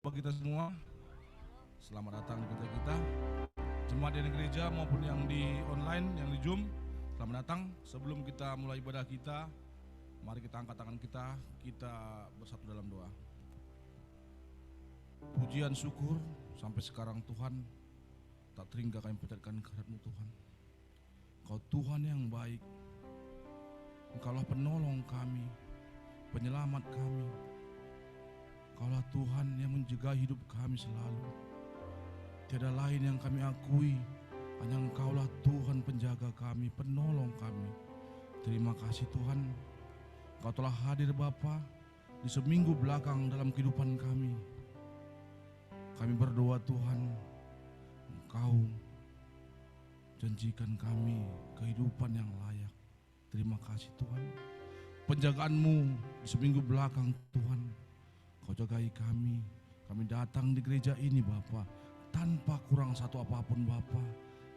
bagi kita semua. Selamat datang di gereja kita, jemaat yang di gereja maupun yang di online, yang di Zoom. Selamat datang. Sebelum kita mulai ibadah kita, mari kita angkat tangan kita bersatu dalam doa. Pujian syukur sampai sekarang Tuhan, tak terhingga kami panjatkan kehadirat-Mu Tuhan. Kau Tuhan yang baik, Engkaulah penolong kami, penyelamat kami. Kaulah Tuhan yang menjaga hidup kami selalu. Tiada lain yang kami akui, hanya Engkaulah Tuhan penjaga kami, penolong kami. Terima kasih Tuhan, Engkau telah hadir Bapa di seminggu belakang dalam kehidupan kami. Kami berdoa Tuhan, Engkau janjikan kami kehidupan yang layak. Terima kasih Tuhan, penjagaan-Mu di seminggu belakang Tuhan. Kau jagai kami datang di gereja ini Bapa, tanpa kurang satu apapun Bapa.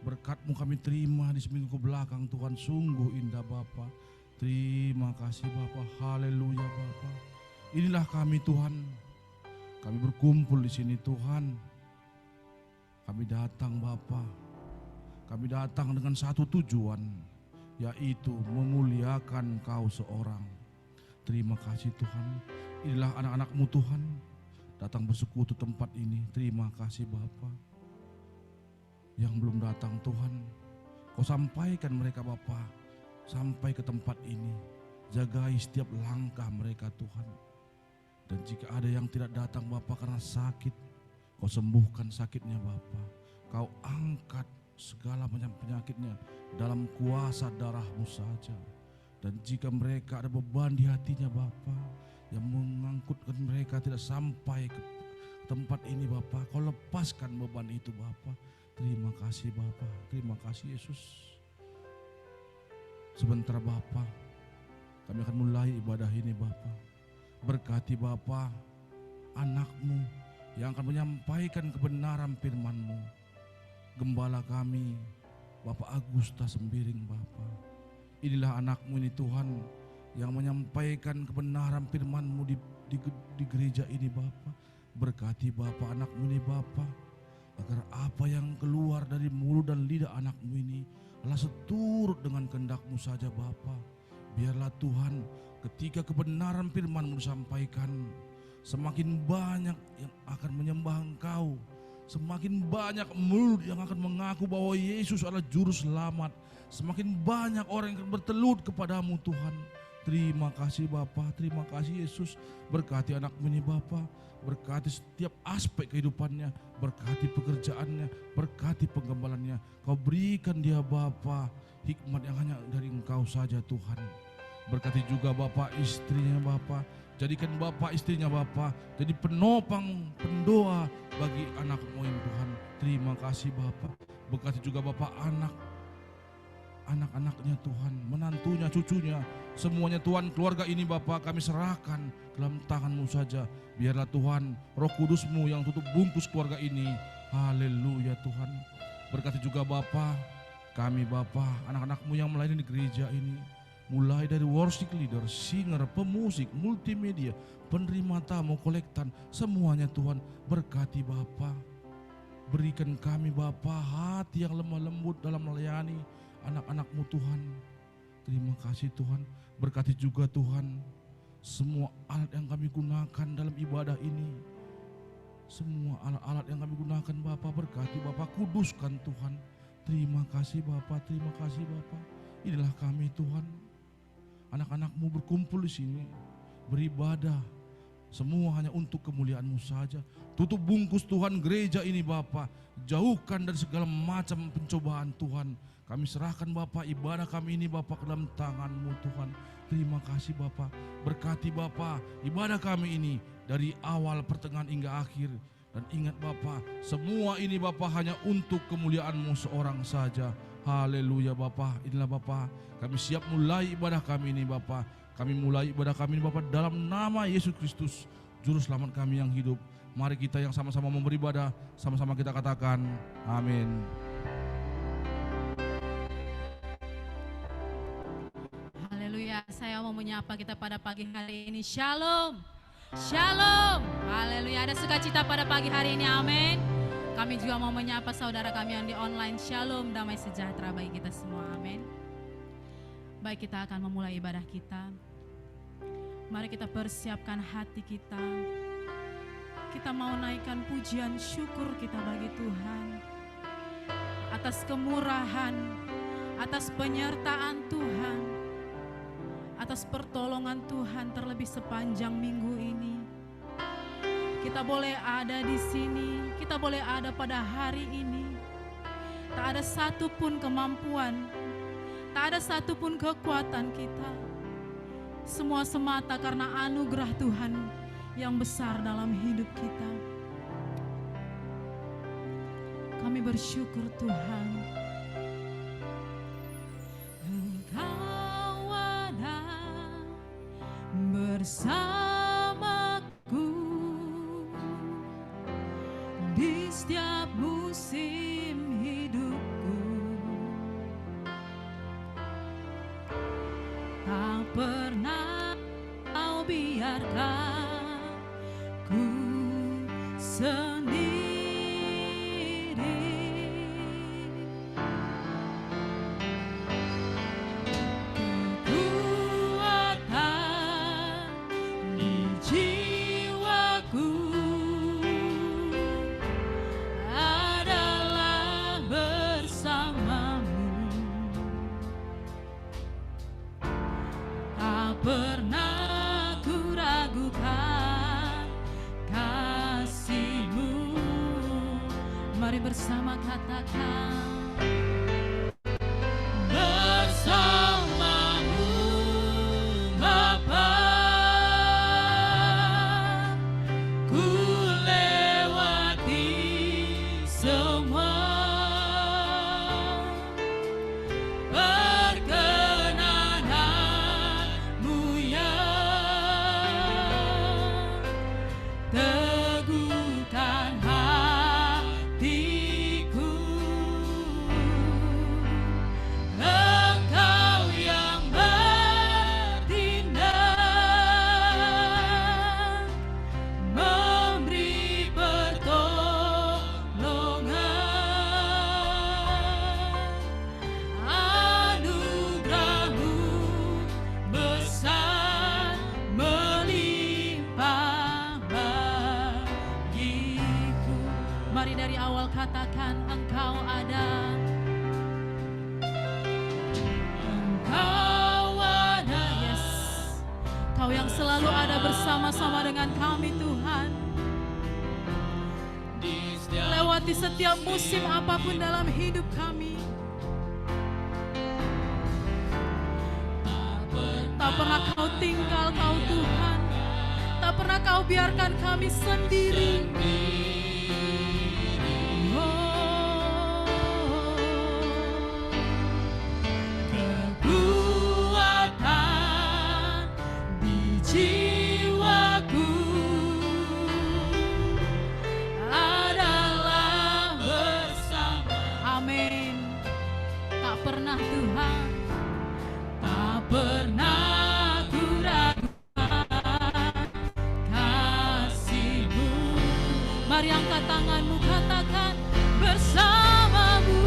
Berkat-Mu kami terima di seminggu ke belakang Tuhan, sungguh indah Bapa. Terima kasih Bapa, haleluya Bapa. Inilah kami Tuhan, kami berkumpul di sini Tuhan. Kami datang Bapa, kami datang dengan satu tujuan, yaitu memuliakan Kau seorang. Terima kasih Tuhan. Inilah anak-anak-Mu Tuhan, datang bersekutu tempat ini. Terima kasih Bapa. Yang belum datang Tuhan, Kau sampaikan mereka Bapa, sampai ke tempat ini. Jagai setiap langkah mereka Tuhan. Dan jika ada yang tidak datang Bapa karena sakit, Kau sembuhkan sakitnya Bapa. Kau angkat segala penyakitnya dalam kuasa darah-Mu saja. Dan jika mereka ada beban di hatinya Bapa, yang mengangkutkan mereka tidak sampai ke tempat ini Bapa, Kau lepaskan beban itu Bapa. Terima kasih Bapa, terima kasih Yesus. Sebentar Bapa, kami akan mulai ibadah ini Bapa. Berkati Bapa anak-Mu yang akan menyampaikan kebenaran firman-Mu. Gembala kami Bapak Agusta Sembiring Bapa. Inilah anak-Mu ini Tuhan, yang menyampaikan kebenaran firman-Mu di gereja ini Bapa. Berkati Bapa anak-Mu ini Bapa, agar apa yang keluar dari mulut dan lidah anak-Mu ini adalah seturut dengan kehendak-Mu saja Bapa. Biarlah Tuhan, ketika kebenaran firman-Mu disampaikan, semakin banyak yang akan menyembah Engkau, semakin banyak mulut yang akan mengaku bahwa Yesus adalah juru selamat, semakin banyak orang yang akan bertelut kepadamu Tuhan. Terima kasih Bapa, terima kasih Yesus. Berkati anak-Mu ini Bapa, berkati setiap aspek kehidupannya, berkati pekerjaannya, berkati penggembalannya. Kau berikan dia Bapa hikmat yang hanya dari Engkau saja Tuhan. Berkati juga Bapa istrinya Bapa, jadikan Bapa istrinya Bapa jadi penopang, pendoa bagi anak-Mu ini Tuhan. Terima kasih Bapa. Berkati juga Bapa anak-anaknya Tuhan, menantunya, cucunya, semuanya Tuhan, keluarga ini Bapa kami serahkan dalam tangan-Mu saja. Biarlah Tuhan Roh Kudus-Mu yang tutup bungkus keluarga ini. Haleluya Tuhan. Berkati juga Bapa kami Bapa, anak-anak-Mu yang melayani di gereja ini, mulai dari worship leader, singer, pemusik, multimedia, penerima tamu, kolektan, semuanya Tuhan. Berkati Bapa, berikan kami Bapa hati yang lemah lembut dalam melayani anak-anak-Mu Tuhan. Terima kasih Tuhan. Berkati juga Tuhan semua alat yang kami gunakan dalam ibadah ini, semua alat-alat yang kami gunakan Bapa. Berkati Bapa, kuduskan Tuhan. Terima kasih Bapa, terima kasih Bapa. Inilah kami Tuhan, anak-anak-Mu berkumpul di sini, beribadah, semua hanya untuk kemuliaan-Mu saja. Tutup bungkus Tuhan gereja ini Bapa, jauhkan dari segala macam pencobaan Tuhan. Kami serahkan Bapa ibadah kami ini Bapa ke dalam tangan-Mu Tuhan. Terima kasih Bapa. Berkati Bapa ibadah kami ini dari awal, pertengahan hingga akhir. Dan ingat Bapa, semua ini Bapa hanya untuk kemuliaan-Mu seorang saja. Haleluya Bapa. Inilah Bapa, kami siap mulai ibadah kami ini Bapa. Kami mulai ibadah kami ini Bapa dalam nama Yesus Kristus, Juru Selamat kami yang hidup. Mari kita yang sama-sama memberi ibadah, sama-sama kita katakan amin. Haleluya, saya mau menyapa kita pada pagi hari ini. Shalom. Shalom. Haleluya. Ada sukacita pada pagi hari ini. Amin. Kami juga mau menyapa saudara kami yang di online. Shalom, damai sejahtera bagi kita semua. Amin. Baik, kita akan memulai ibadah kita. Mari kita persiapkan hati kita. Kita mau naikkan pujian syukur kita bagi Tuhan. Atas kemurahan, atas penyertaan Tuhan, atas pertolongan Tuhan terlebih sepanjang minggu ini. Kita boleh ada di sini, kita boleh ada pada hari ini. Tak ada satupun kemampuan, tak ada satupun kekuatan kita. Semua semata karena anugerah Tuhan yang besar dalam hidup kita. Kami bersyukur Tuhan. Engkau ada bersamaku di setiap musim hidupku. Tak pernah kau biarkan ku sendiri. Pernah ku ragukan kasih-Mu. Mari bersama katakan, bersama-Mu Bapa, ku lewati semua. Mari dari awal katakan, Engkau ada. Engkau ada, yes. Kau yang selalu ada bersama-sama dengan kami Tuhan. Lewati setiap musim apapun dalam hidup kami. Tak pernah Kau tinggal, Kau Tuhan. Tak pernah Kau biarkan kami sendiri. Jiwaku adalah bersama. Amin. Tak pernah Tuhan, tak pernah ku ragukan kasih-Mu. Mari angkat tanganmu, katakan, bersama-Mu.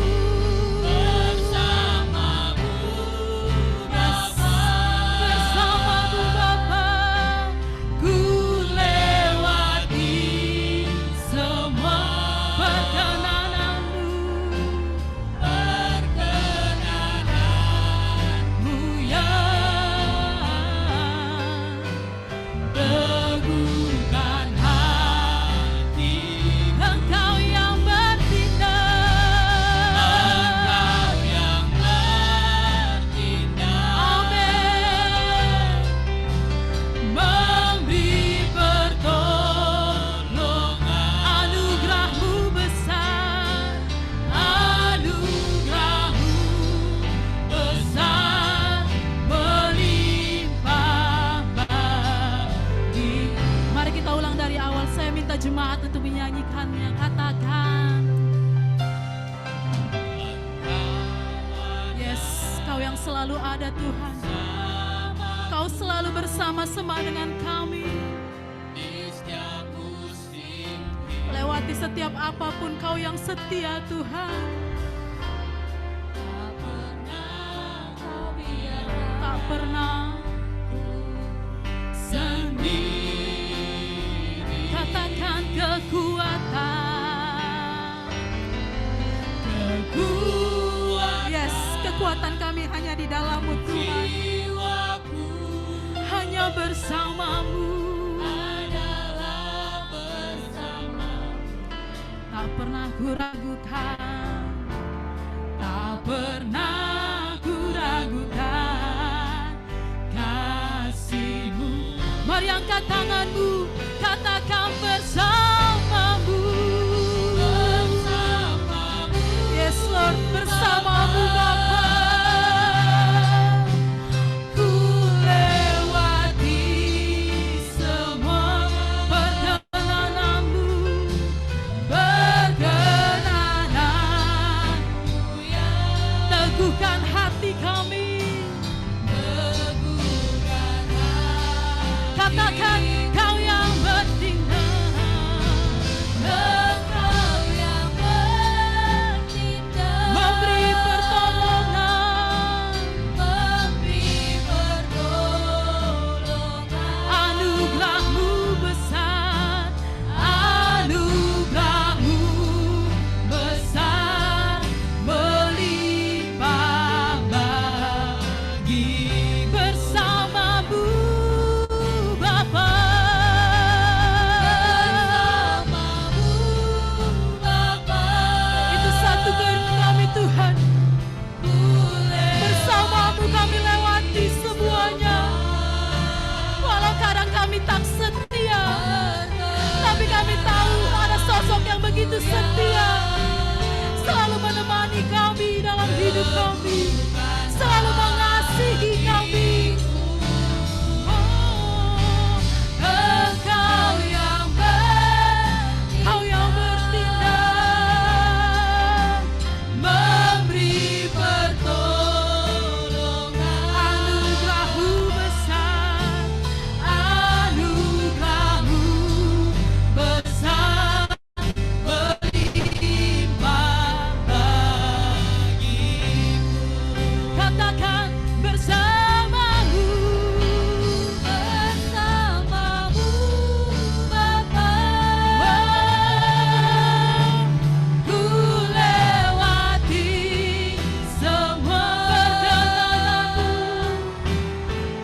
Jemaat untuk menyanyikannya, katakan, yes, Kau yang selalu ada Tuhan. Kau selalu bersama-sama dengan kami. melewati setiap apapun, Kau yang setia Tuhan. Tak pernah sendiri. Katakan kekuatan. Yes, kekuatan kami hanya di dalam-Mu Tuhan. Hanya bersama-Mu. Tak pernah ku ragukan. Tak pernah ku ragukan kasih-Mu. Mari angkat tangan-Mu, katakan bersama-Mu. Bersama-Mu. Yes Lord, bersama-Mu Bapa. Ku lewati semua perkenanan-Mu. Perkenanan-Mu yang teguhkan hati kami. Katakan Kau yang bertindak. Kau yang bertindak. Memberi pertolongan. Memberi pertolongan. Anugerah-Mu besar. Anugerah-Mu besar. Melimpah bagi bersama-Mu. Tuhan, bersama-Mu kami lewati semuanya. Walau kadang kami tak setia, tapi kami tahu ada sosok yang begitu setia, selalu menemani kami dalam hidup kami, selalu mengasihi kami. Engkau yang bertindak, memberi pertolongan. Anugerah-Mu besar, anugerah-Mu besar, melimpah bagiku. Katakan bersama-Mu, bersama-Mu Bapa. Ku lewati semua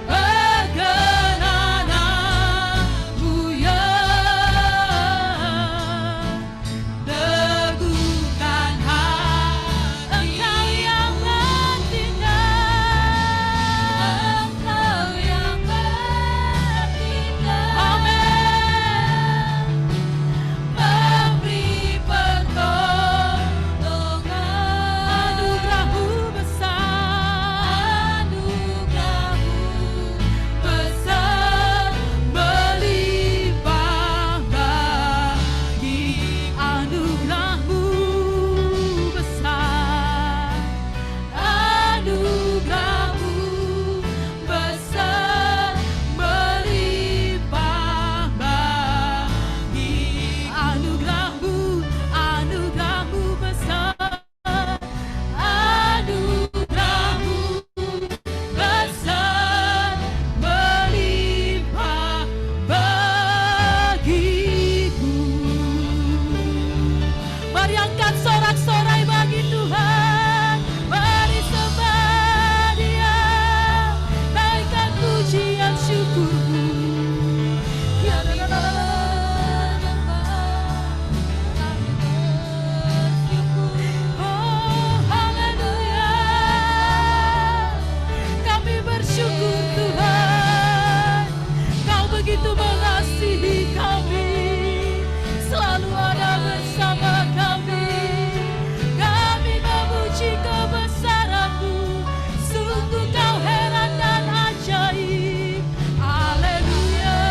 perkenanan-Mu yang teguhkan hati. Engkau yang bertindak. Engkau yang bertindak. Amin. Memberi pertolongan. Anugerah-Mu besar. Anugerah-Mu besar, melimpah bagi. Anugerah-Mu besar. Anugerah-Mu besar, melimpah bagi. Anugerah-Mu, anugerah-Mu besar. Anugerah-Mu besar, melimpah bagiku. Mari angkat sorak-sorai bagi Tuhan. Mari sembah Dia, naikkan pujian syukur-Mu. Ya, oh, haleluya. Kami bersyukur Tuhan, Kau begitu mengasihi kami, selalu ada bersama kami. Kami memuji kebesaran-Mu, sungguh Kau heran dan ajaib. Haleluya.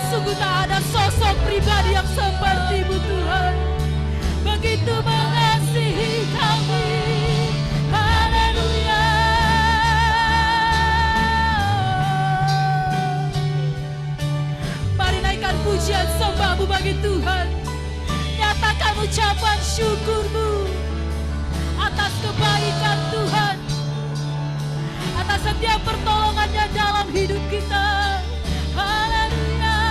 Sungguh tak ada sosok pribadi yang seperti-Mu Tuhan, begitu mengasihi kami. Haleluya. sembahmu bagi Tuhan. Nyatakan ucapan syukurmu atas kebaikan Tuhan, atas setiap pertolongannya dalam hidup kita. Haleluya.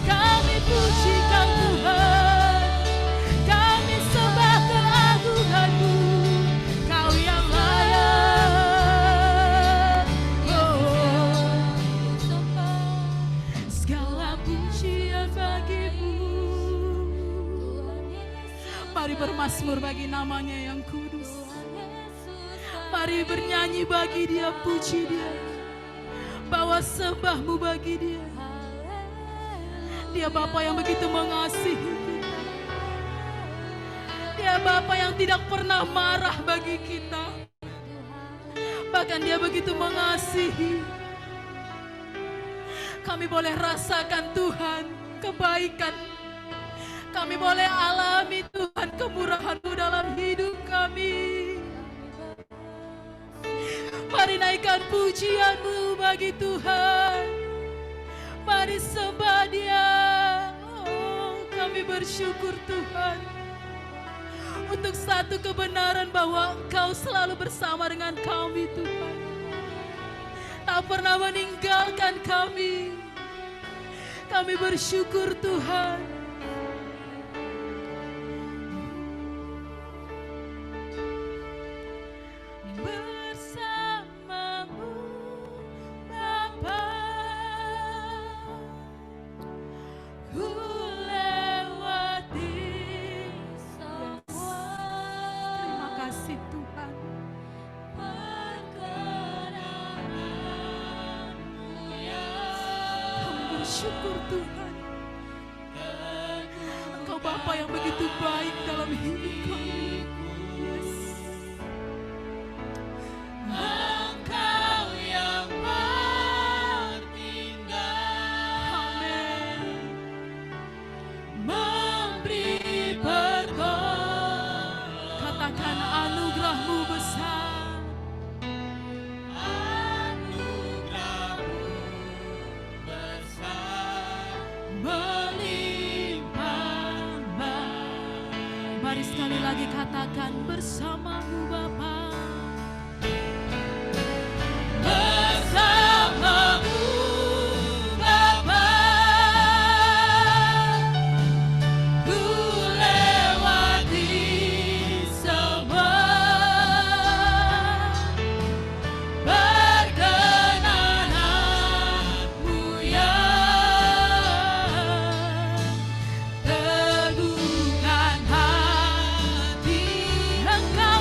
Kami pujikan Tuhan, kami sembah keagungan-Mu, Kau yang layak. Segala pujian bagi-Mu. Mari bermazmur bagi namanya yang kudus. Mari bernyanyi bagi Dia, puji Dia, bawa sembahmu bagi Dia. Dia Bapa yang begitu mengasihi kita. Dia Bapa yang tidak pernah marah bagi kita. Bahkan Dia begitu mengasihi. Kami boleh rasakan Tuhan kebaikan. Kami boleh alami Tuhan kemurahan-Mu dalam hidup kami. Mari naikkan pujian-Mu bagi Tuhan. Mari sembah Dia. Oh, kami bersyukur Tuhan untuk satu kebenaran bahwa Engkau selalu bersama dengan kami Tuhan. Tak pernah meninggalkan kami. Kami bersyukur Tuhan. Syukur Tuhan, Engkau Bapa yang begitu baik dalam hidup kami. Yes. Engkau yang bertindak, amin, memberi berkat. Katakan anugerah-Mu besar. Mari sekali lagi katakan bersama-Mu Bapa. Bersama-Mu Bapa, ku lewati semua. Perkenan-Mu ya, teguhkan hati. Engkau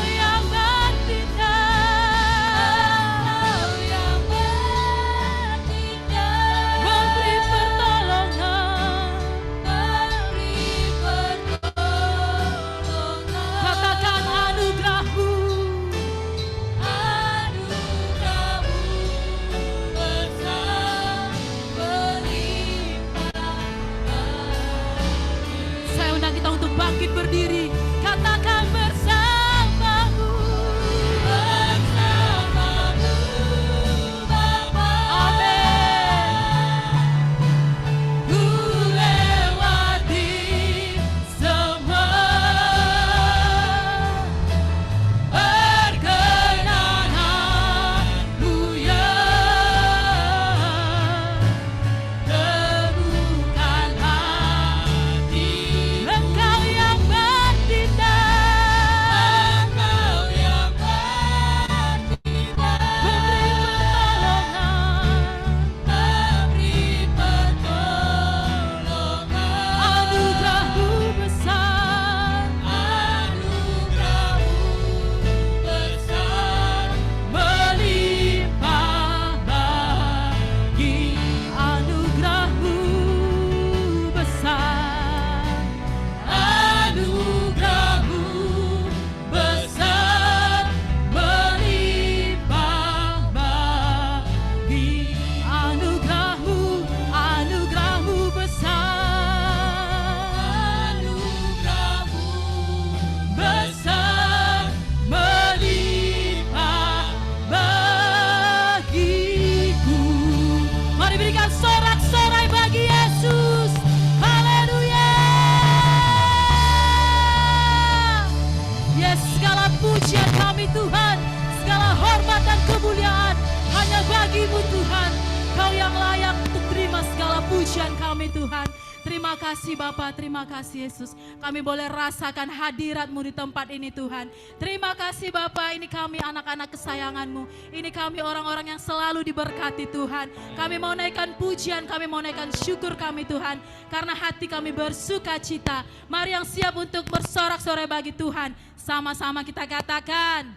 segala pujian kami Tuhan. Terima kasih Bapa, terima kasih Yesus. Kami boleh rasakan hadirat-Mu di tempat ini Tuhan. Terima kasih Bapa, ini kami anak-anak kesayangan-Mu. Ini kami orang-orang yang selalu diberkati Tuhan. Kami mau naikkan pujian, kami mau naikkan syukur kami Tuhan. Karena hati kami bersuka cita. Mari yang siap untuk bersorak-sorai bagi Tuhan. Sama-sama kita katakan.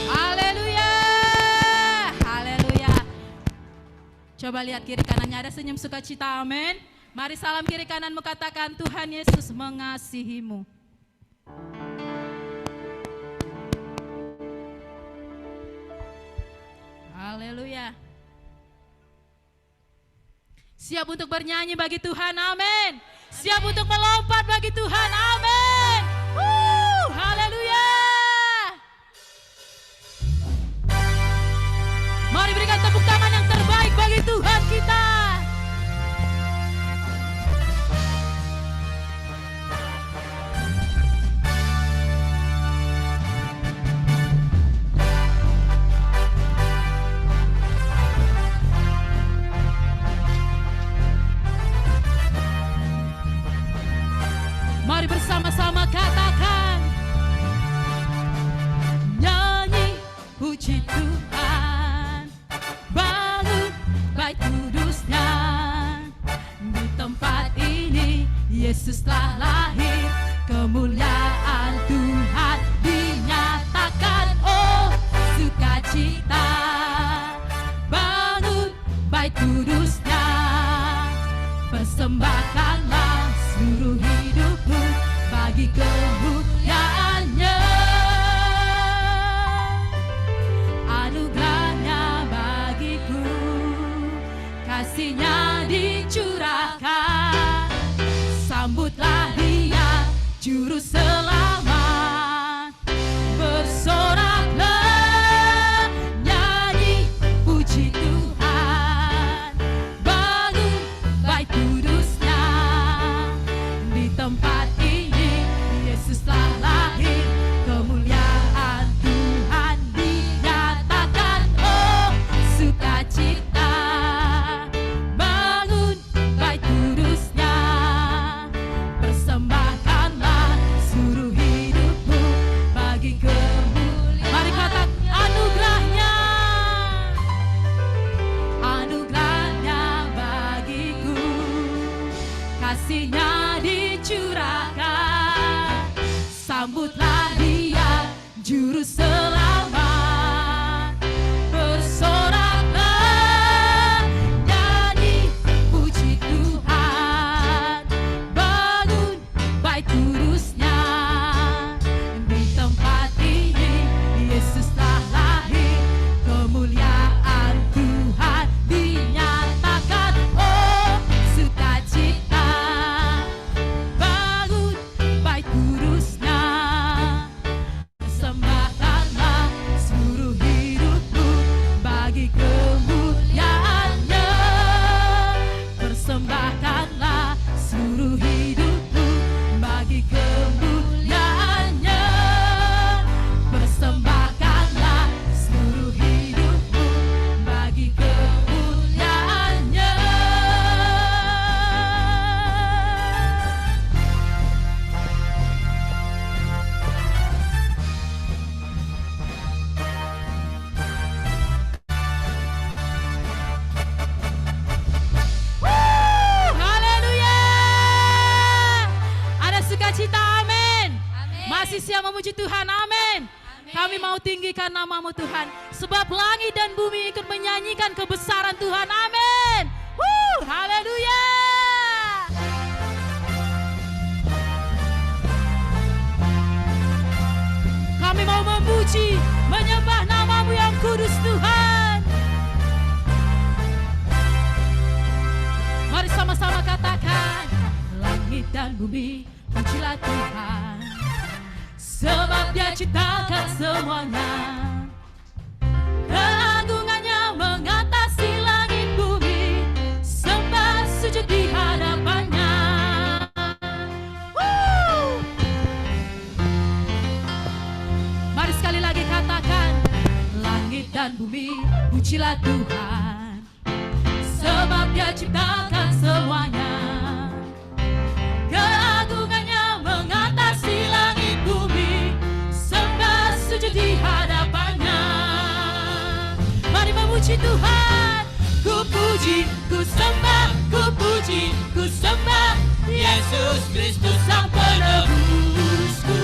Haleluya. Haleluya. Coba lihat kiri kanannya, ada senyum sukacita, amin. Mari salam kiri kananmu, katakan Tuhan Yesus mengasihimu. Haleluya. Siap untuk bernyanyi bagi Tuhan, amin. Siap untuk melompat bagi Tuhan, amin. Haleluya. Mari berikan tepuk tangan yang terbaik bagi Tuhan kita. Mari bersama-sama katakan, nyanyi puji Tuhan, bangun bait kudusnya. Di tempat ini Yesus telah lahir, kemuliaan Tuhan dinyatakan. Oh sukacita, bangun bait kudusnya, persembahkanlah seluruh hidupku bagi kemuliaannya. Anugerahnya bagiku, kasihnya dicurahkan. Sambutlah Dia, Juru Selamat. Bersoraklah, nyanyi puji Tuhan, bangun bait kudusnya. Di tempat ini Yesus telah lahir, kemuliaan Tuhan dinyatakan. Oh sukacita, bangun bait kudusnya, persembahkanlah seluruh hidupmu bagi kemuliaan. Mari katakan anugerahnya, anugerahnya bagiku, kasihnya dicurahkan. Sambutlah Dia, Juru Selamat. Bersoraklah, nyanyi puji Tuhan, bangun bait kudusnya. Di tempat ini Yesus telah lahir, kemuliaan Tuhan dinyatakan. Oh sukacita, bangun bait kudusnya, persembahkanlah seluruh hidupku bagi kemuliaannya. Persembahkanlah seluruh hidupku bagi kemuliaannya. Persembahkanlah seluruh hidupku bagi kemuliaannya. Haleluya. Ada sukacita, amin. Masih siap memuji Tuhan, amin. Kami mau tinggikan nama-Mu Tuhan, sebab langit dan bumi ikut menyanyikan kebesaran Tuhan, amin. Haleluya. Kami mau memuji, menyembah nama-Mu yang kudus Tuhan. Mari sama-sama katakan, langit dan bumi pujilah Tuhan, sebab Dia ciptakan semuanya. Keagungannya mengatasi langit bumi, sembah sujud di hadapannya. Mari sekali lagi katakan, langit dan bumi pujilah Tuhan, sebab sebab Dia ciptakan semuanya. Keagungannya mengatasi langit bumi, sembah sujud di hadapannya. Mari memuji Tuhan. Ku puji, ku sembah, ku puji, ku sembah Yesus Kristus Sang Penebusku.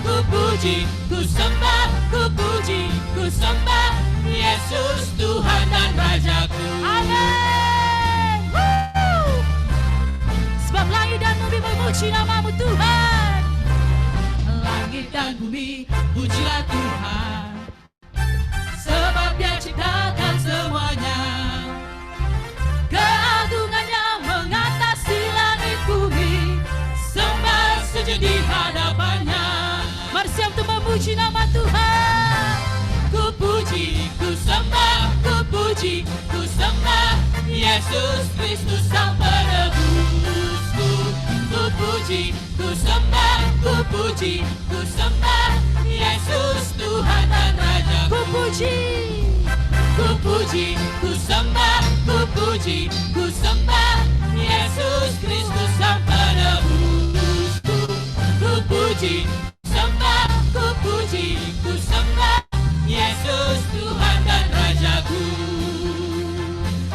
Ku puji, ku sembah, ku puji, ku sembah Yesus Tuhan dan Rajaku. Amin. Sebab langit dan bumi memuji namamu Tuhan. Langit dan bumi pujilah Tuhan, sebab Dia ciptakan semuanya. Keagungannya mengatasi langit bumi, sembah sujud di hadapannya. Mari siap untuk memuji nama Tuhan. Ku puji, ku sembah, ku puji, ku sembah Yesus Kristus Sang Penebusku. Ku puji, ku sembah, ku puji, ku sembah Yesus Tuhan dan Raja. Ku puji, ku puji, ku sembah, ku puji, ku sembah Yesus Kristus Sang Penebusku. Ku puji, sembah, ku puji, ku sembah Yesus Tuhan dan Rajaku.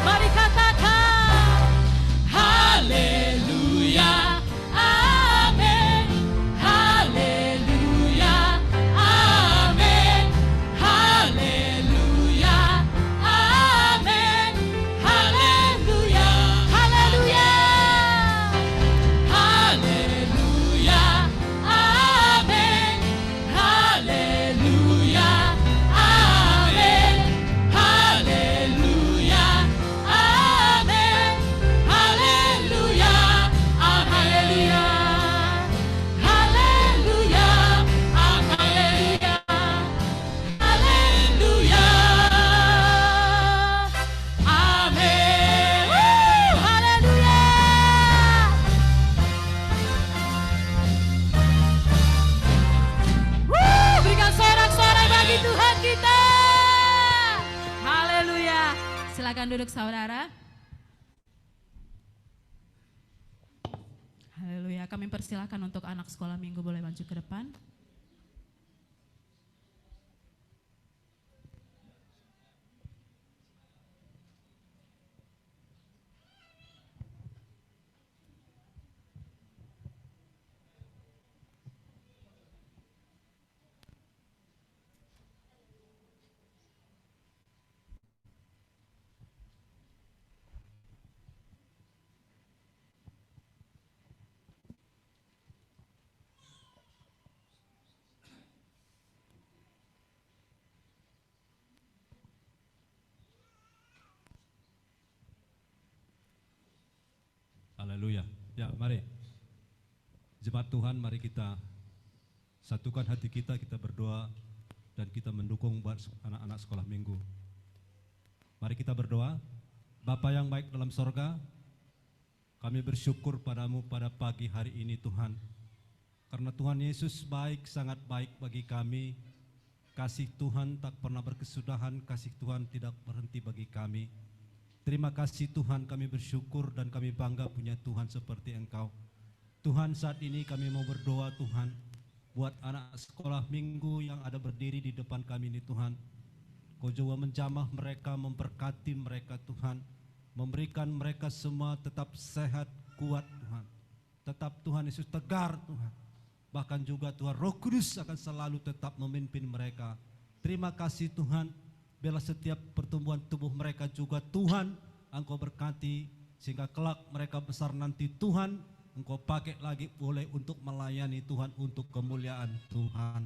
Mari katakan haleluya, amin, haleluya, amin, haleluya, amin, haleluya, haleluya, haleluya, amin, haleluya, amin, haleluya, amin, haleluya, haleluya, haleluya, haleluya, haleluya, amin. Haleluya. Berikan sorak-sorai bagi Tuhan kita. Haleluya. Silakan duduk saudara. Haleluya. Kami persilakan untuk anak sekolah minggu boleh maju ke depan. Haleluya. Ya, mari. Jemaat Tuhan, mari kita satukan hati kita berdoa dan kita mendukung buat anak-anak sekolah minggu. Mari kita berdoa. Bapa yang baik dalam sorga, kami bersyukur padamu pada pagi hari ini Tuhan. Karena Tuhan Yesus baik, sangat baik bagi kami. Kasih Tuhan tak pernah berkesudahan, kasih Tuhan tidak berhenti bagi kami. Terima kasih Tuhan, kami bersyukur dan kami bangga punya Tuhan seperti Engkau. Tuhan, saat ini kami mau berdoa Tuhan, buat anak sekolah minggu yang ada berdiri di depan kami ini Tuhan. Kau juga menjamah mereka, memberkati mereka Tuhan, memberikan mereka semua tetap sehat, kuat Tuhan. Tetap Tuhan Yesus tegar Tuhan. Bahkan juga Tuhan Roh Kudus akan selalu tetap memimpin mereka. Terima kasih Tuhan. Biarlah setiap pertumbuhan tubuh mereka juga Tuhan Engkau berkati, sehingga kelak mereka besar nanti Tuhan Engkau pakai lagi boleh untuk melayani Tuhan, untuk kemuliaan Tuhan.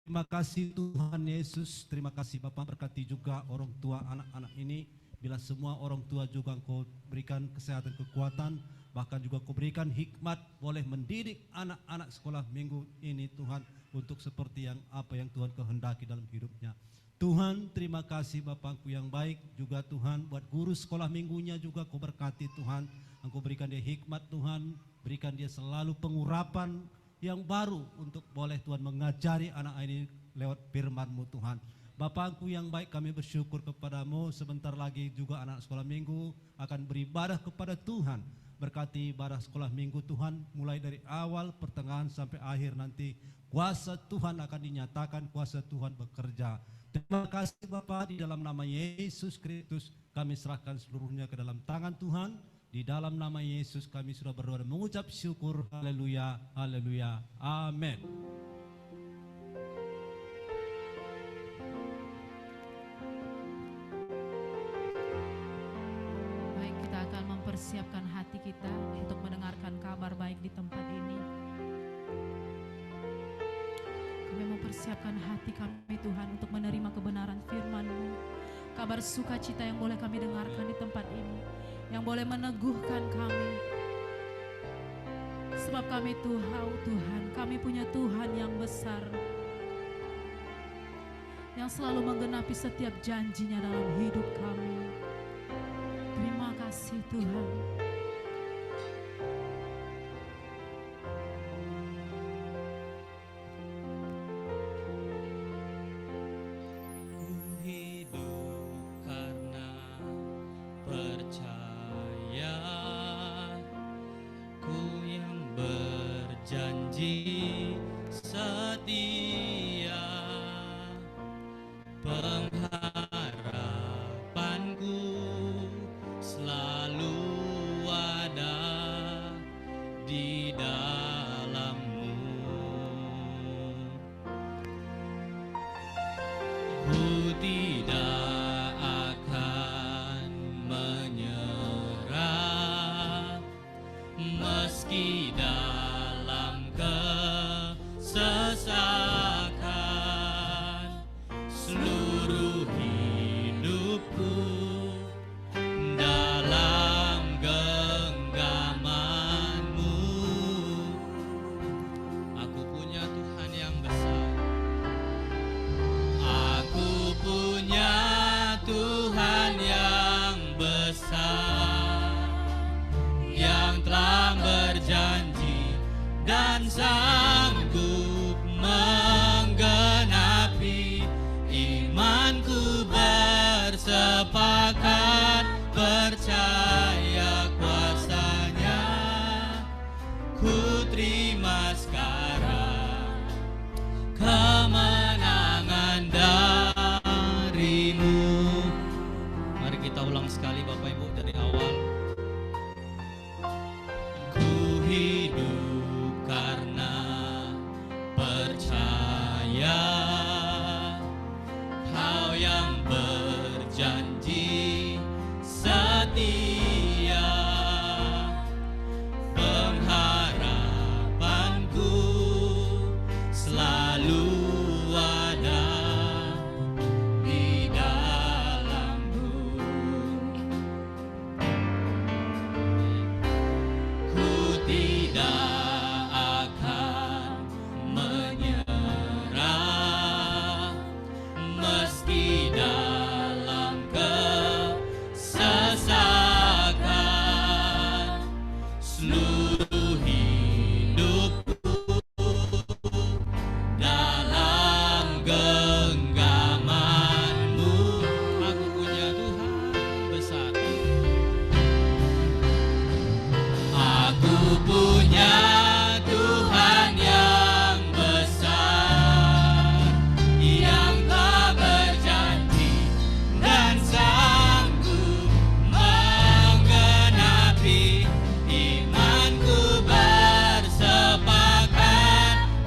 Terima kasih Tuhan Yesus, terima kasih Bapak, berkati juga orang tua anak-anak ini. Bila semua orang tua juga Engkau berikan kesehatan, kekuatan, bahkan juga Engkau berikan hikmat boleh mendidik anak-anak sekolah minggu ini Tuhan, untuk seperti yang apa yang Tuhan kehendaki dalam hidupnya. Tuhan, terima kasih Bapakku yang baik juga Tuhan, buat guru sekolah minggunya juga Kau berkati Tuhan. Engkau berikan dia hikmat Tuhan, berikan dia selalu pengurapan yang baru untuk boleh Tuhan mengajari anak ini lewat firman-Mu Tuhan. Bapakku yang baik, kami bersyukur kepadamu. Sebentar lagi juga anak sekolah minggu akan beribadah kepada Tuhan. Berkati ibadah sekolah minggu Tuhan, mulai dari awal, pertengahan sampai akhir nanti. Kuasa Tuhan akan dinyatakan, kuasa Tuhan bekerja. Terima kasih Bapak, di dalam nama Yesus Kristus kami serahkan seluruhnya ke dalam tangan Tuhan. Di dalam nama Yesus kami sudah berdoa dan mengucap syukur. Haleluya, haleluya, amin. Baik, kita akan mempersiapkan hati kita untuk mendengarkan kabar baik di tempat ini. Kami mempersiapkan hati kami Tuhan untuk menerima kebenaran firman-Mu. Kabar sukacita yang boleh kami dengarkan di tempat ini, yang boleh meneguhkan kami. Sebab kami tahu Tuhan, kami punya Tuhan yang besar, yang selalu menggenapi setiap janjinya dalam hidup kami. Terima kasih Tuhan. Janji setia, pengharapanku selalu ada di dalam-Mu. Ku tidak akan menyerah meski sesakan seluruh hidupku dalam genggaman-Mu. Aku punya Tuhan yang besar. Aku punya Tuhan yang besar, yang telah berjanji dan sanggup menggenapi. Imanku bersepakat percaya kuasa-Nya. Ku terima sekarang kemenangan dari-Mu. Mari kita ulang sekali Bapak Ibu dari awal. Ku hidup karena percaya, Kau yang berjanji setia, pengharapanku selalu ada di dalam-Mu. Ku tidak akan menyerah meski dalam kesesakan seluruh hidupku dalam genggaman-Mu. Aku punya Tuhan besar. Aku punya Tuhan yang besar, yang telah berjanji dan sanggup menggenapi. Imanku bersepakat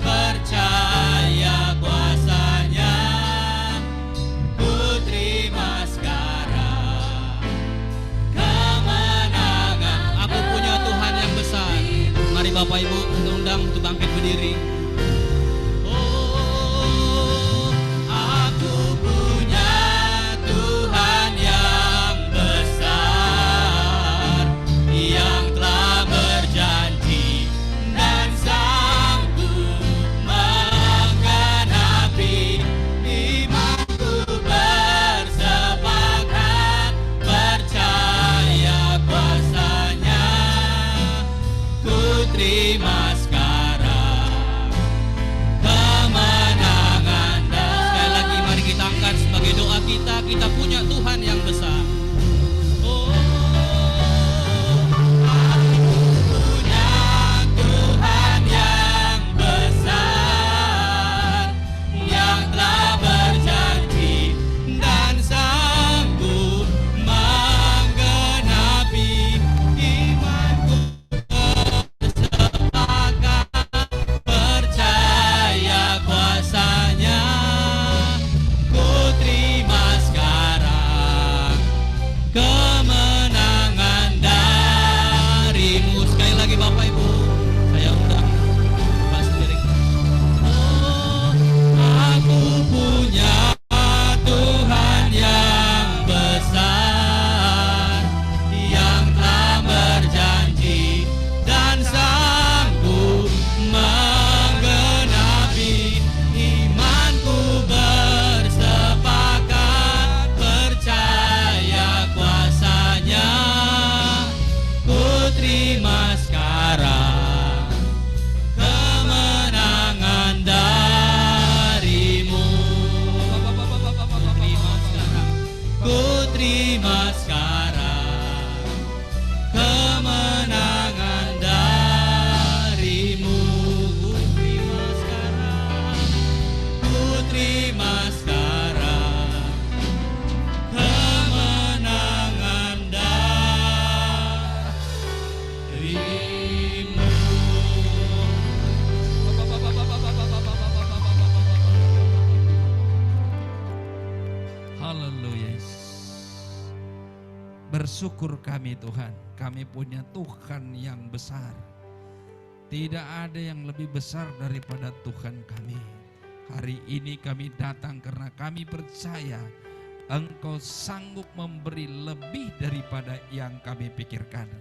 percaya kuasa-Nya. Ku terima sekarang kemenangan. Aku punya Tuhan yang besar. Mari Bapak Ibu kita undang untuk bangkit berdiri. Oh, aku punya Tuhan yang besar, yang telah berjanji dan sanggup menggenapi. Imanku bersepakat percaya kuasa-Nya. Ku terima sekarang terima sekarang kemenangan darimu. Ku terima sekarang, ku terima sekarang kemenangan darimu. Haleluya. Bersyukur kami Tuhan, kami punya Tuhan yang besar. Tidak ada yang lebih besar daripada Tuhan kami. Hari ini kami datang karena kami percaya Engkau sanggup memberi lebih daripada yang kami pikirkan.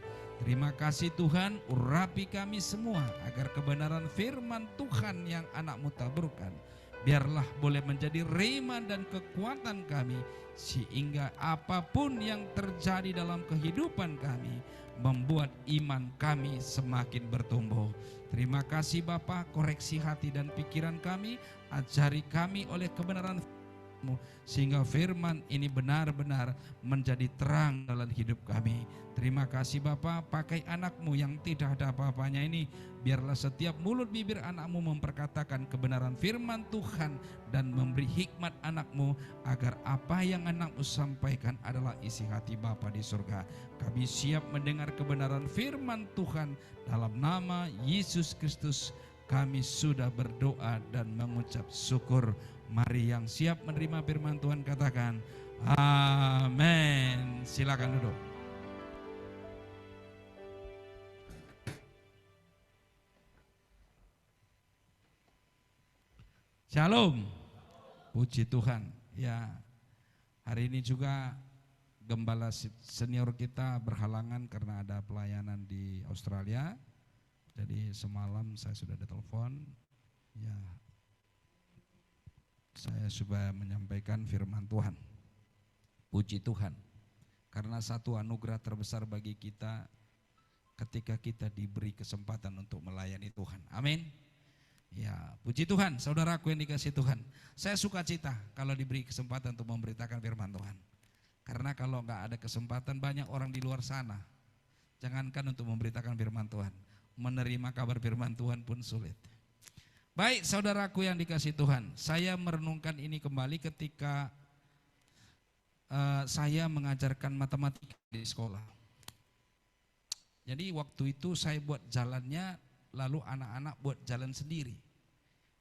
Terima kasih Tuhan, urapi kami semua agar kebenaran firman Tuhan yang anak-Mu taburkan biarlah boleh menjadi rema dan kekuatan kami, sehingga apapun yang terjadi dalam kehidupan kami membuat iman kami semakin bertumbuh. Terima kasih Bapa, koreksi hati dan pikiran kami, ajari kami oleh kebenaran firman-Mu, sehingga firman ini benar-benar menjadi terang dalam hidup kami. Terima kasih Bapa, pakai anak-Mu yang tidak ada apa-apanya ini, biarlah setiap mulut bibir anak-Mu memperkatakan kebenaran firman Tuhan dan memberi hikmat anak-Mu agar apa yang anak-Mu sampaikan adalah isi hati Bapa di surga. Kami siap mendengar kebenaran firman Tuhan, dalam nama Yesus Kristus kami sudah berdoa dan mengucap syukur. Mari yang siap menerima firman Tuhan katakan amin. Silakan duduk. Shalom, puji Tuhan. Ya, hari ini juga gembala senior kita berhalangan karena ada pelayanan di Australia. Jadi semalam saya sudah ditelepon, ya saya sudah menyampaikan firman Tuhan. Puji Tuhan, karena satu anugerah terbesar bagi kita ketika kita diberi kesempatan untuk melayani Tuhan. Amin. Ya, puji Tuhan, saudaraku yang dikasihi Tuhan. Saya suka cita kalau diberi kesempatan untuk memberitakan firman Tuhan. Karena kalau nggak ada kesempatan, banyak orang di luar sana, jangankan untuk memberitakan firman Tuhan, menerima kabar firman Tuhan pun sulit. Baik, saudaraku yang dikasihi Tuhan, saya merenungkan ini kembali ketika saya mengajarkan matematika di sekolah. Jadi waktu itu saya buat jalannya, lalu anak-anak buat jalan sendiri.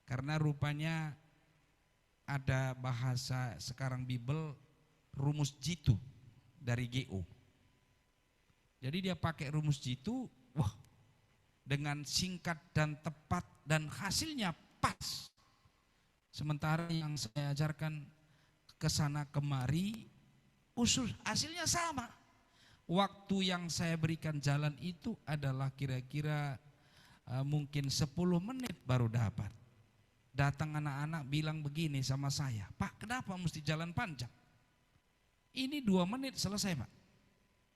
Karena rupanya ada bahasa sekarang Bible, rumus jitu dari GO. Jadi dia pakai rumus jitu, wah, dengan singkat dan tepat dan hasilnya pas. Sementara yang saya ajarkan kesana kemari, hasilnya sama. Waktu yang saya berikan jalan itu adalah kira-kira mungkin 10 menit baru dapat. Datang anak-anak bilang begini sama saya, Pak, kenapa mesti jalan panjang? Ini 2 menit selesai, Pak.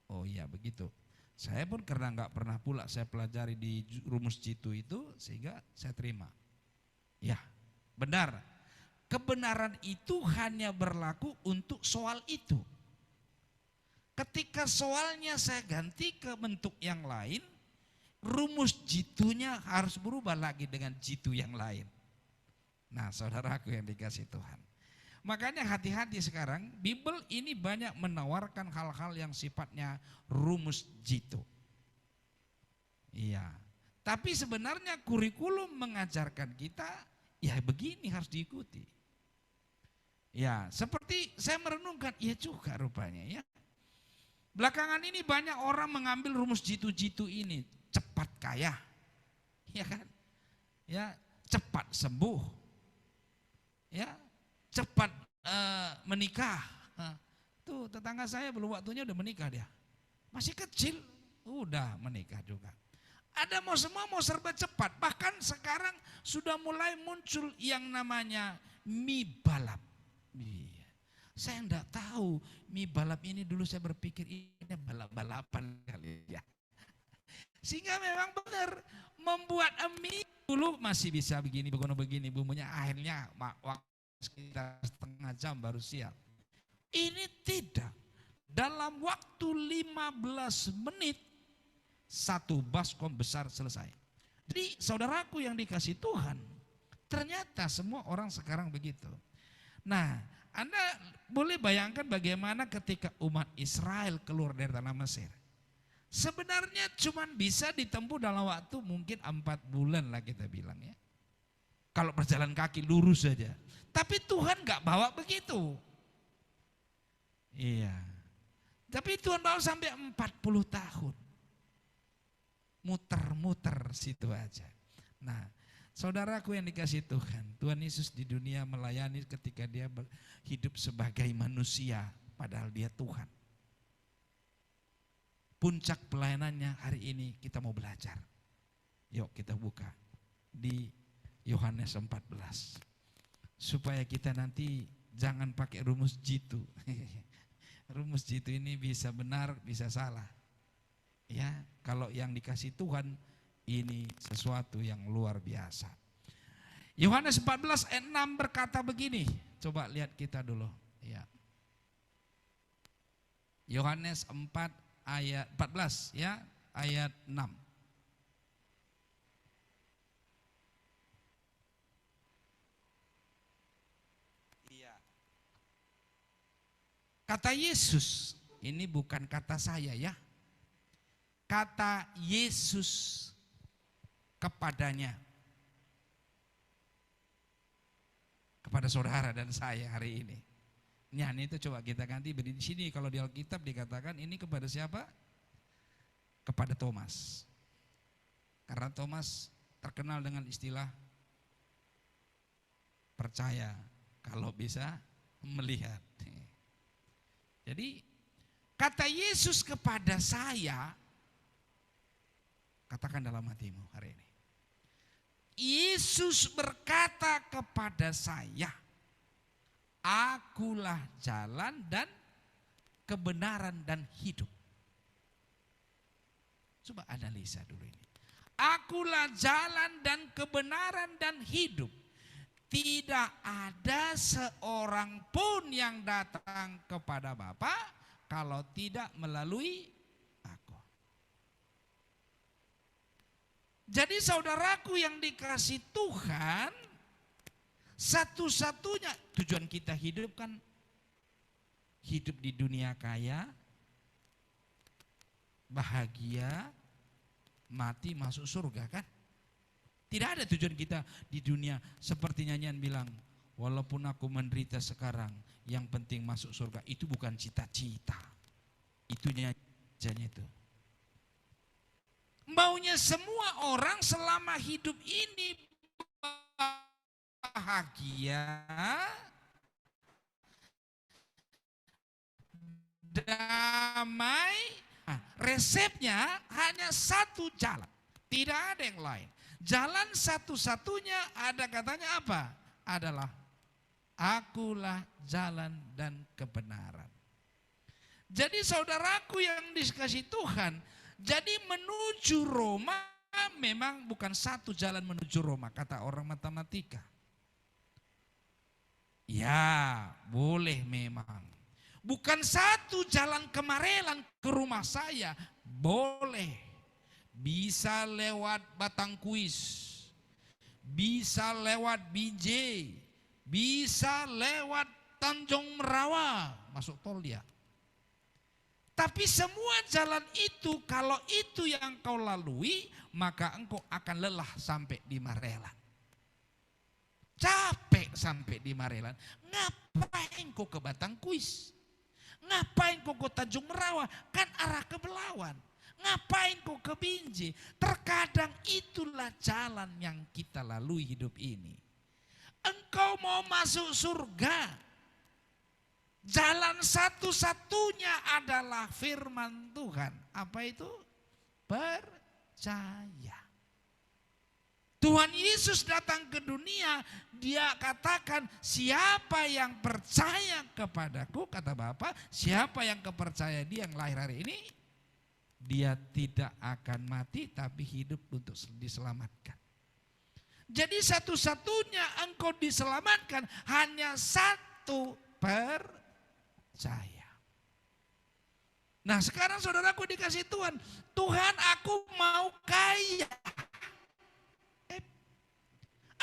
Oh iya begitu. Saya pun karena nggak pernah pula saya pelajari di rumus jitu itu, sehingga saya terima. Ya, benar. Kebenaran itu hanya berlaku untuk soal itu. Ketika soalnya saya ganti ke bentuk yang lain, rumus jitunya harus berubah lagi dengan jitu yang lain. Nah, saudaraku yang dikasihi Tuhan. Makanya hati-hati sekarang, Bible ini banyak menawarkan hal-hal yang sifatnya rumus jitu. Iya. Tapi sebenarnya kurikulum mengajarkan kita, ya begini harus diikuti. Ya, seperti saya merenungkan, iya juga rupanya ya. Belakangan ini banyak orang mengambil rumus jitu-jitu ini, cepat kaya, ya kan? Ya, cepat sembuh, ya, cepat menikah. Tuh tetangga saya belum waktunya udah menikah dia, masih kecil, udah menikah juga. Ada semua mau serba cepat, bahkan sekarang sudah mulai muncul yang namanya mie balap. Saya enggak tahu mie balap ini, dulu saya berpikir ini balap-balapan kali ya. Sehingga memang benar membuat mie dulu masih bisa begini bumbunya, akhirnya waktu sekitar setengah jam baru siap. Ini tidak. dalam waktu 15 menit satu baskom besar selesai. Jadi saudaraku yang dikasih Tuhan, ternyata semua orang sekarang begitu. Nah, Anda boleh bayangkan bagaimana ketika umat Israel keluar dari tanah Mesir. Sebenarnya cuma bisa ditempuh dalam waktu mungkin 4 bulan lah kita bilang ya. Kalau berjalan kaki lurus saja. Tapi Tuhan gak bawa begitu. Iya. Tapi Tuhan bawa sampai 40 tahun. Muter-muter situ aja. Nah, saudaraku yang dikasih Tuhan, Tuhan Yesus di dunia melayani ketika dia hidup sebagai manusia, padahal dia Tuhan. Puncak pelayanannya hari ini kita mau belajar. Yuk kita buka di Yohanes 14. Supaya kita nanti jangan pakai rumus jitu. Rumus jitu ini bisa benar, bisa salah. Ya, kalau yang dikasih Tuhan ini sesuatu yang luar biasa. Yohanes 14 ayat 6 berkata begini. Coba lihat kita dulu, ya. Yohanes 4 ayat 14 ya, ayat 6. Iya. Kata Yesus, ini bukan kata saya ya. Kata Yesus kepadanya, kepada saudara dan saya hari ini. Ini itu coba kita ganti beri di sini. Kalau di Alkitab dikatakan ini kepada siapa? Kepada Thomas. Karena Thomas terkenal dengan istilah percaya kalau bisa melihat. Jadi kata Yesus kepada saya, katakan dalam hatimu hari ini. Yesus berkata kepada saya, akulah jalan dan kebenaran dan hidup. Coba analisa dulu ini. Akulah jalan dan kebenaran dan hidup. Tidak ada seorang pun yang datang kepada Bapa kalau tidak melalui aku. Jadi saudaraku yang dikasih Tuhan, satu-satunya tujuan kita hidup kan hidup di dunia kaya, bahagia, mati masuk surga kan? Tidak ada tujuan kita di dunia seperti nyanyian bilang, walaupun aku menderita sekarang, yang penting masuk surga. Itu bukan cita-cita. Itu nyanyian itu. Maunya semua orang selama hidup ini bahagia, damai. Nah, resepnya hanya satu jalan, tidak ada yang lain. Jalan satu-satunya ada katanya apa? Adalah akulah jalan dan kebenaran. Jadi saudaraku yang dikasih Tuhan, jadi menuju Roma memang bukan satu jalan menuju Roma, kata orang matematika. Ya, boleh memang. Bukan satu jalan ke Marelan ke rumah saya, boleh. Bisa lewat Batangkuis, bisa lewat Binjai, bisa lewat Tanjung Merawa, masuk tol dia. Tapi semua jalan itu, kalau itu yang kau lalui, maka engkau akan lelah sampai di Marelan. Capek sampai di Marelan. Ngapain kau ke Batangkuis? Ngapain kau ke Tanjung Merawa? Kan arah ke Belawan. Ngapain kau ke Binjai? Terkadang itulah jalan yang kita lalui hidup ini. Engkau mau masuk surga, jalan satu-satunya adalah firman Tuhan. Apa itu? Percaya. Tuhan Yesus datang ke dunia, dia katakan siapa yang percaya kepadaku, kata Bapa, siapa yang kepercaya dia yang lahir hari ini, dia tidak akan mati tapi hidup untuk diselamatkan. Jadi satu-satunya engkau diselamatkan hanya satu, percaya. Nah sekarang saudaraku dikasih Tuhan, Tuhan aku mau kaya.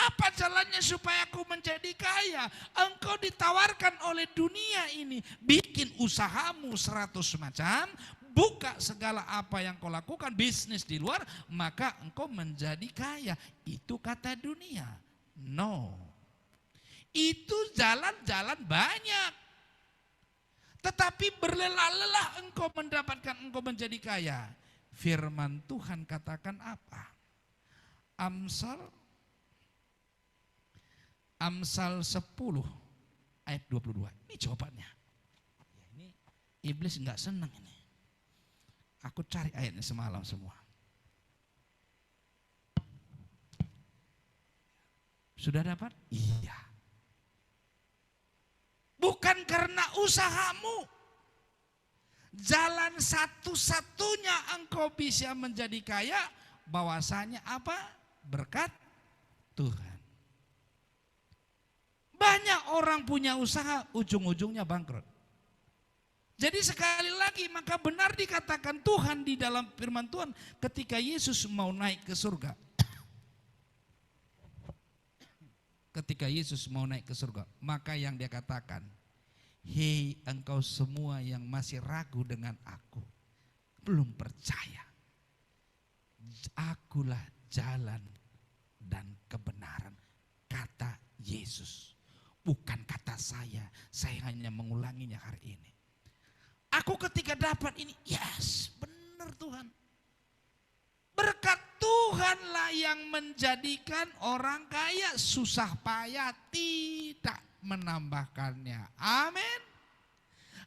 Apa jalannya supaya aku menjadi kaya? Engkau ditawarkan oleh dunia ini, bikin usahamu 100 macam, buka segala apa yang kau lakukan, bisnis di luar, maka engkau menjadi kaya. Itu kata dunia. No. Itu jalan-jalan banyak. Tetapi berlelah-lelah engkau mendapatkan, engkau menjadi kaya. Firman Tuhan katakan apa? Amsal 10 ayat 22. Ini jawabannya. Ya, ini iblis enggak senang ini. Aku cari ayatnya semalam semua. Sudah dapat? Iya. Bukan karena usahamu. Jalan satu-satunya engkau bisa menjadi kaya, bahwasanya apa? Berkat Tuhan. Banyak orang punya usaha, ujung-ujungnya bangkrut. Jadi sekali lagi, maka benar dikatakan Tuhan di dalam firman Tuhan ketika Yesus mau naik ke surga. Ketika Yesus mau naik ke surga, maka yang dia katakan, hei engkau semua yang masih ragu dengan aku, belum percaya. Akulah jalan dan kebenaran, kata Yesus. Bukan kata saya hanya mengulanginya hari ini. Aku ketika dapat ini, yes, benar Tuhan. Berkat Tuhanlah yang menjadikan orang kaya, susah payah tidak menambahkannya. Amin.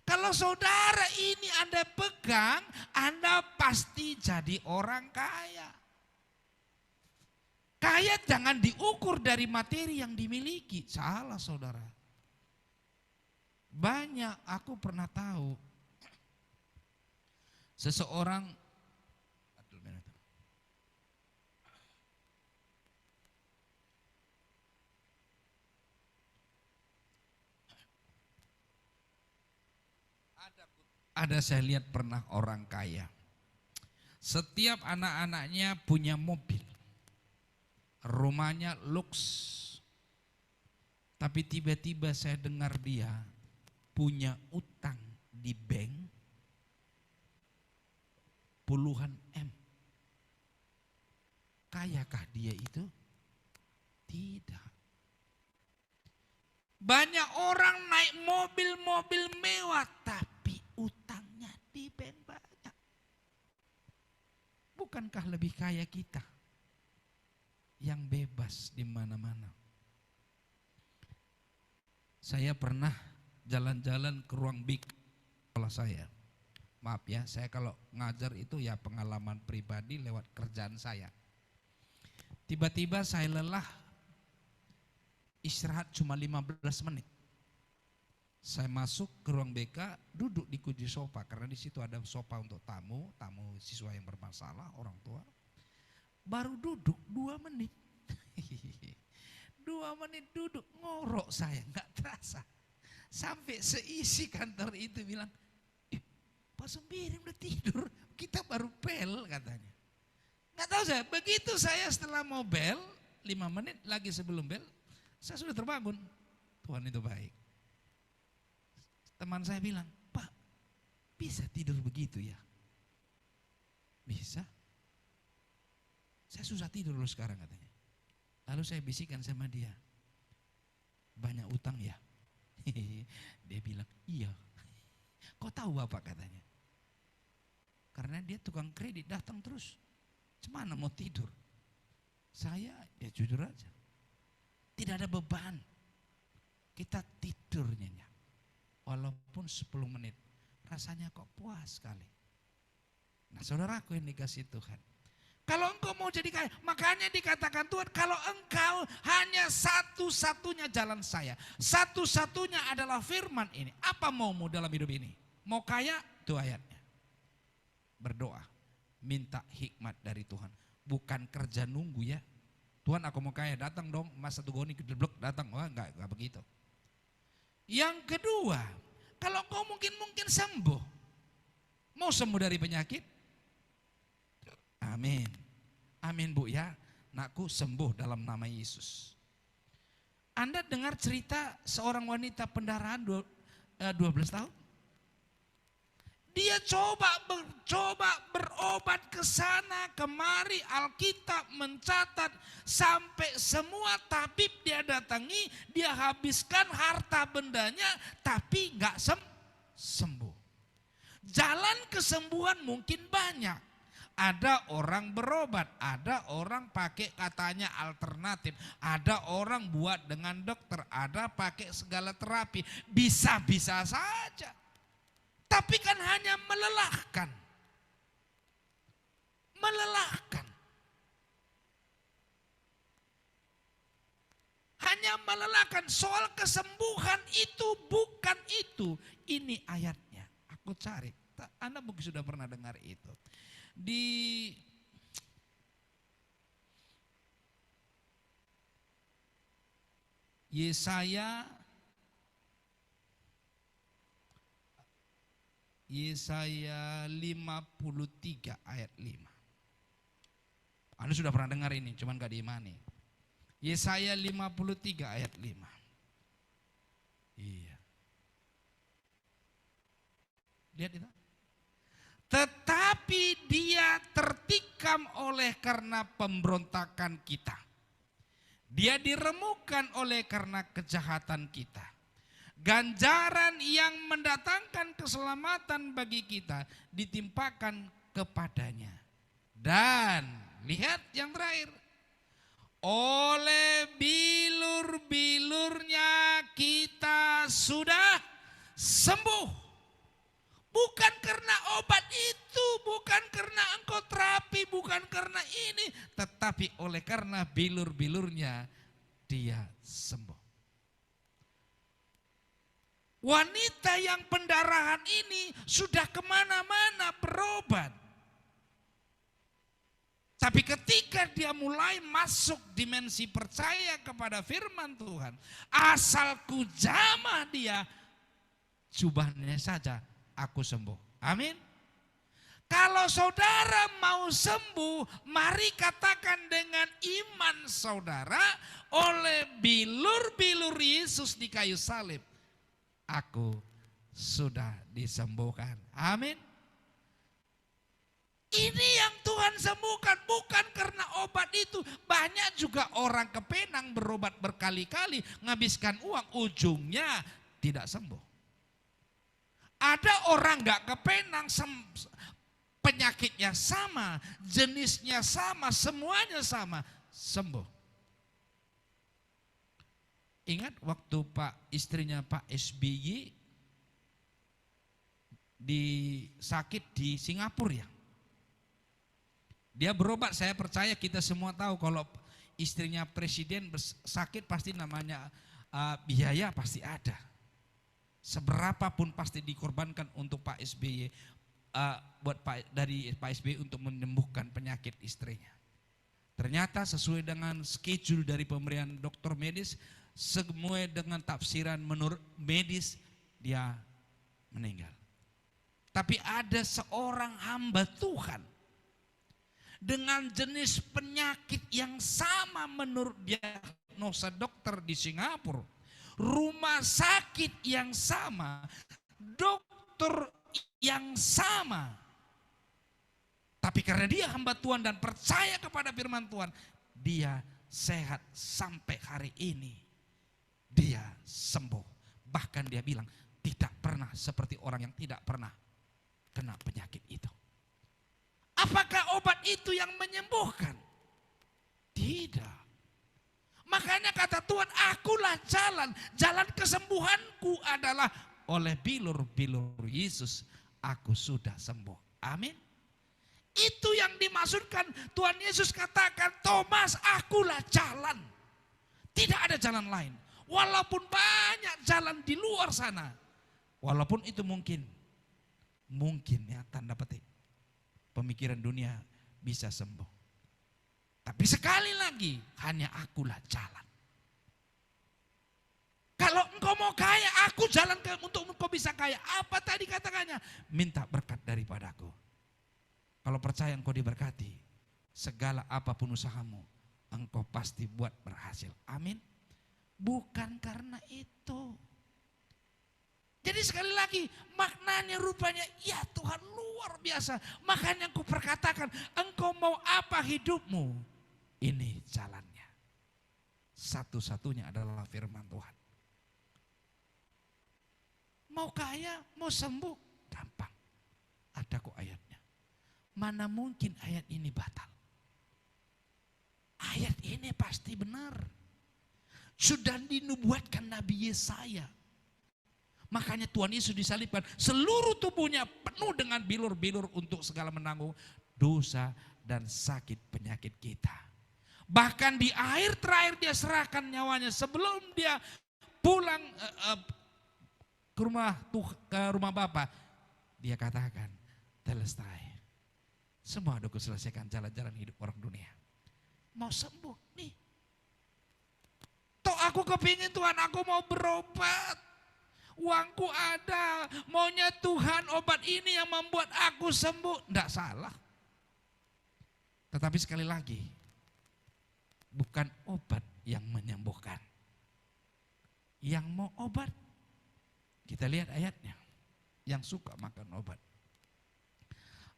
Kalau saudara ini Anda pegang, Anda pasti jadi orang kaya. Kaya jangan diukur dari materi yang dimiliki. Salah saudara. Banyak aku pernah tahu. Seseorang. Ada saya lihat pernah orang kaya. Setiap anak-anaknya punya mobil. Rumahnya luks, tapi tiba-tiba saya dengar dia punya utang di bank puluhan M. Kayakah dia itu? Tidak. Banyak orang naik mobil-mobil mewah, tapi utangnya di bank banyak. Bukankah lebih kaya kita? Yang bebas di mana-mana. Saya pernah jalan-jalan ke ruang BIK sekolah saya. Maaf ya, saya kalau ngajar itu ya pengalaman pribadi lewat kerjaan saya. Tiba-tiba saya lelah, istirahat cuma 15 menit. Saya masuk ke ruang BK, duduk di kunci sofa karena di situ ada sofa untuk tamu siswa yang bermasalah, orang tua. Baru duduk 2 menit. 2 menit duduk, ngorok saya, nggak terasa. Sampai seisi kantor itu bilang, Pak Sembiring udah tidur, kita baru bel katanya. Nggak tahu saya, begitu saya setelah mau bel, 5 menit lagi sebelum bel, saya sudah terbangun. Tuhan itu baik. Teman saya bilang, Pak, bisa tidur begitu ya? Bisa. Saya susah tidur loh sekarang katanya. Lalu saya bisikan sama dia, banyak utang ya? Dia bilang, iya. Kok tahu Bapak katanya? Karena dia tukang kredit datang terus. Cemana mau tidur? Saya ya jujur aja. Tidak ada beban. Kita tidur nyenyak. Walaupun 10 menit. Rasanya kok puas sekali. Nah saudaraku yang dikasih Tuhan. Kalau engkau mau jadi kaya, makanya dikatakan Tuhan, kalau engkau hanya satu-satunya jalan saya, satu-satunya adalah firman ini. Apa maumu dalam hidup ini? Mau kaya? Itu ayatnya. Berdoa, minta hikmat dari Tuhan. Bukan kerja nunggu ya. Tuhan aku mau kaya, datang dong, Mas satu goni geblok datang. Wah enggak begitu. Yang kedua, kalau engkau mungkin sembuh, Mau sembuh dari penyakit? Amin. Amin Bu ya. Nakku sembuh dalam nama Yesus. Anda dengar cerita seorang wanita pendarahan 12 tahun? Dia coba berobat ke sana kemari, Alkitab mencatat sampai semua tabib dia datangi, dia habiskan harta bendanya tapi nggak sembuh. Jalan kesembuhan mungkin banyak. Ada orang berobat, ada orang pakai katanya alternatif, ada orang buat dengan dokter, ada pakai segala terapi, bisa-bisa saja. Tapi kan hanya melelahkan. Melelahkan. Hanya melelahkan. Soal kesembuhan itu bukan itu. Ini ayatnya. Aku cari. Anda mungkin sudah pernah dengar itu. Di Yesaya 53 ayat 5. Anda sudah pernah dengar ini, cuman gak diimani. Yesaya 53 ayat 5. Iya. Lihat itu. Tetapi dia tertikam oleh karena pemberontakan kita. Dia diremukkan oleh karena kejahatan kita. Ganjaran yang mendatangkan keselamatan bagi kita ditimpakan kepadanya. Dan lihat yang terakhir. Oleh bilur-bilurnya kita sudah sembuh. Bukan karena obat itu, bukan karena engkau terapi, bukan karena ini. Tetapi oleh karena bilur-bilurnya dia sembuh. Wanita yang pendarahan ini sudah kemana-mana berobat. Tapi ketika dia mulai masuk dimensi percaya kepada firman Tuhan. Asalku jamah dia, jubahnya saja aku sembuh. Amin. Kalau saudara mau sembuh, mari katakan dengan iman saudara, oleh bilur-bilur Yesus di kayu salib, aku sudah disembuhkan. Amin. Ini yang Tuhan sembuhkan, bukan karena obat itu. Banyak juga orang ke Penang berobat berkali-kali, ngabiskan uang, ujungnya tidak sembuh. Ada orang gak ke Penang, penyakitnya sama, jenisnya sama, semuanya sama, sembuh. Ingat waktu istrinya Pak SBY sakit di Singapura ya. Dia berobat, saya percaya kita semua tahu kalau istrinya presiden sakit pasti namanya biaya pasti ada. Seberapapun pasti dikorbankan untuk Pak SBY, dari Pak SBY untuk menyembuhkan penyakit istrinya. Ternyata sesuai dengan schedule dari pemberian dokter medis, sesuai dengan tafsiran menurut medis, dia meninggal. Tapi ada seorang hamba Tuhan dengan jenis penyakit yang sama menurut diagnosa dokter di Singapura. Rumah sakit yang sama, dokter yang sama. Tapi karena dia hamba Tuhan dan percaya kepada firman Tuhan, dia sehat sampai hari ini. Dia sembuh. Bahkan dia bilang tidak pernah seperti orang yang tidak pernah kena penyakit itu. Apakah obat itu yang menyembuhkan? Tidak. Makanya kata Tuhan, akulah jalan. Jalan kesembuhanku adalah oleh bilur-bilur Yesus, aku sudah sembuh. Amin. Itu yang dimaksudkan Tuhan Yesus katakan, Thomas, akulah jalan. Tidak ada jalan lain. Walaupun banyak jalan di luar sana. Walaupun itu mungkin ya tanda petik. Pemikiran dunia bisa sembuh. Tapi sekali lagi, hanya akulah jalan. Kalau engkau mau kaya, aku jalan untuk engkau bisa kaya. Apa tadi katakannya? Minta berkat daripadaku. percaya engkau diberkati. Segala apapun usahamu, engkau pasti buat berhasil. Amin. Bukan karena itu. Jadi sekali lagi maknanya rupanya ya Tuhan luar biasa. Makanya aku perkatakan engkau mau apa hidupmu? Ini jalannya. Satu-satunya adalah firman Tuhan. Mau kaya, mau sembuh, gampang. Ada kok ayatnya. Mana mungkin ayat ini batal? Ayat ini pasti benar. Sudah dinubuatkan Nabi Yesaya. Makanya Tuhan Yesus disalibkan, seluruh tubuhnya penuh dengan bilur-bilur untuk segala menanggung dosa dan sakit penyakit kita. Bahkan di akhir terakhir dia serahkan nyawanya sebelum dia pulang ke rumah Bapa. Dia katakan, telestai. Semua udah kuselesaikan jalan-jalan hidup orang dunia. Mau sembuh nih. Toh aku kepingin Tuhan, aku mau berobat. Uangku ada, maunya Tuhan obat ini yang membuat aku sembuh. Tidak salah. Tetapi sekali lagi, bukan obat yang menyembuhkan. Yang mau obat, kita lihat ayatnya. Yang suka makan obat.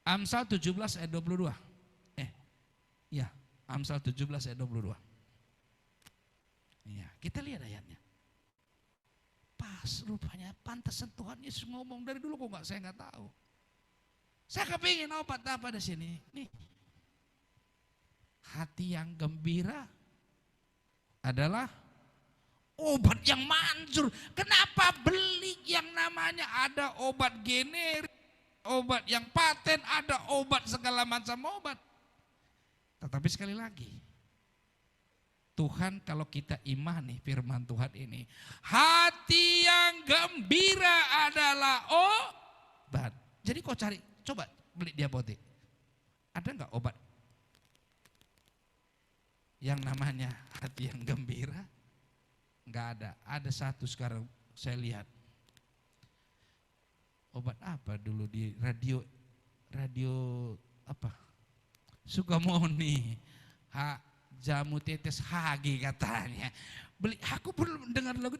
Amsal 17 ayat 22. Amsal 17 ayat 22. Iya, kita lihat ayatnya. Pas rupanya, pantesan Tuhan Yesus ngomong dari dulu kok saya nggak tahu. Saya kepingin obat apa di sini. Nih, hati yang gembira adalah obat yang manjur. Kenapa beli yang namanya ada obat generik, obat yang paten, ada obat segala macam obat. Tetapi sekali lagi, Tuhan kalau kita imani firman Tuhan ini, hati yang gembira adalah obat. Jadi kau cari, coba beli di apotek. Ada enggak obat yang namanya hati yang gembira? Enggak ada. Ada satu sekarang saya lihat. Obat apa dulu di radio apa? Sukamoni. Jamu tetes hagi katanya. Beli, aku belum dengar lagu.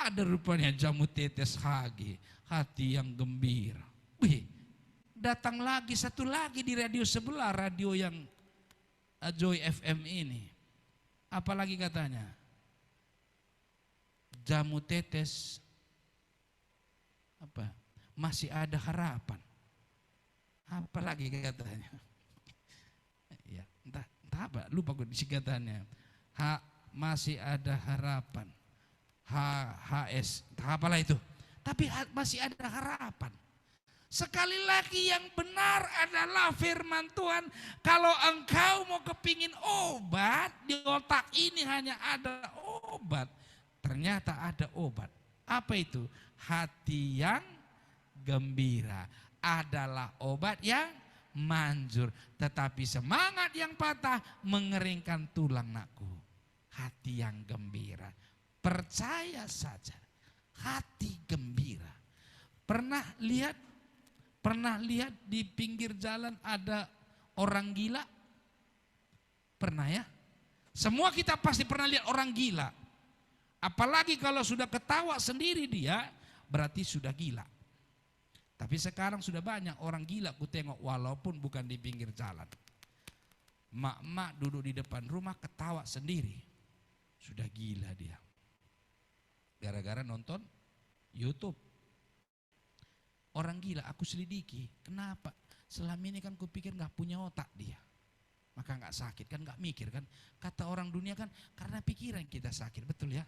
Ada rupanya jamu tetes hagi, hati yang gembira. Datang lagi satu lagi di radio sebelah, radio yang Joy FM ini. Apalagi katanya? Jamu tetes apa? Masih ada harapan. Apalagi katanya? Ya, entah apa, lupa gue singkatannya. Masih ada harapan. HS, apalah itu. Tapi masih ada harapan. Sekali lagi yang benar adalah firman Tuhan. Kalau engkau mau kepingin obat, di otak ini hanya ada obat. Ternyata ada obat. Apa itu? Hati yang gembira adalah obat yang manjur, tetapi semangat yang patah mengeringkan tulang nakku. Hati yang gembira, percaya saja, hati gembira. Pernah lihat di pinggir jalan ada orang gila? Pernah ya? Semua kita pasti pernah lihat orang gila. Apalagi kalau sudah ketawa sendiri dia, berarti sudah gila. Tapi sekarang sudah banyak orang gila ku tengok walaupun bukan di pinggir jalan. Mak-mak duduk di depan rumah ketawa sendiri. Sudah gila dia. Gara-gara nonton YouTube. Orang gila aku selidiki. Kenapa? Selama ini kan ku pikir gak punya otak dia. Maka gak sakit kan, gak mikir kan. Kata orang dunia kan karena pikiran kita sakit, betul ya.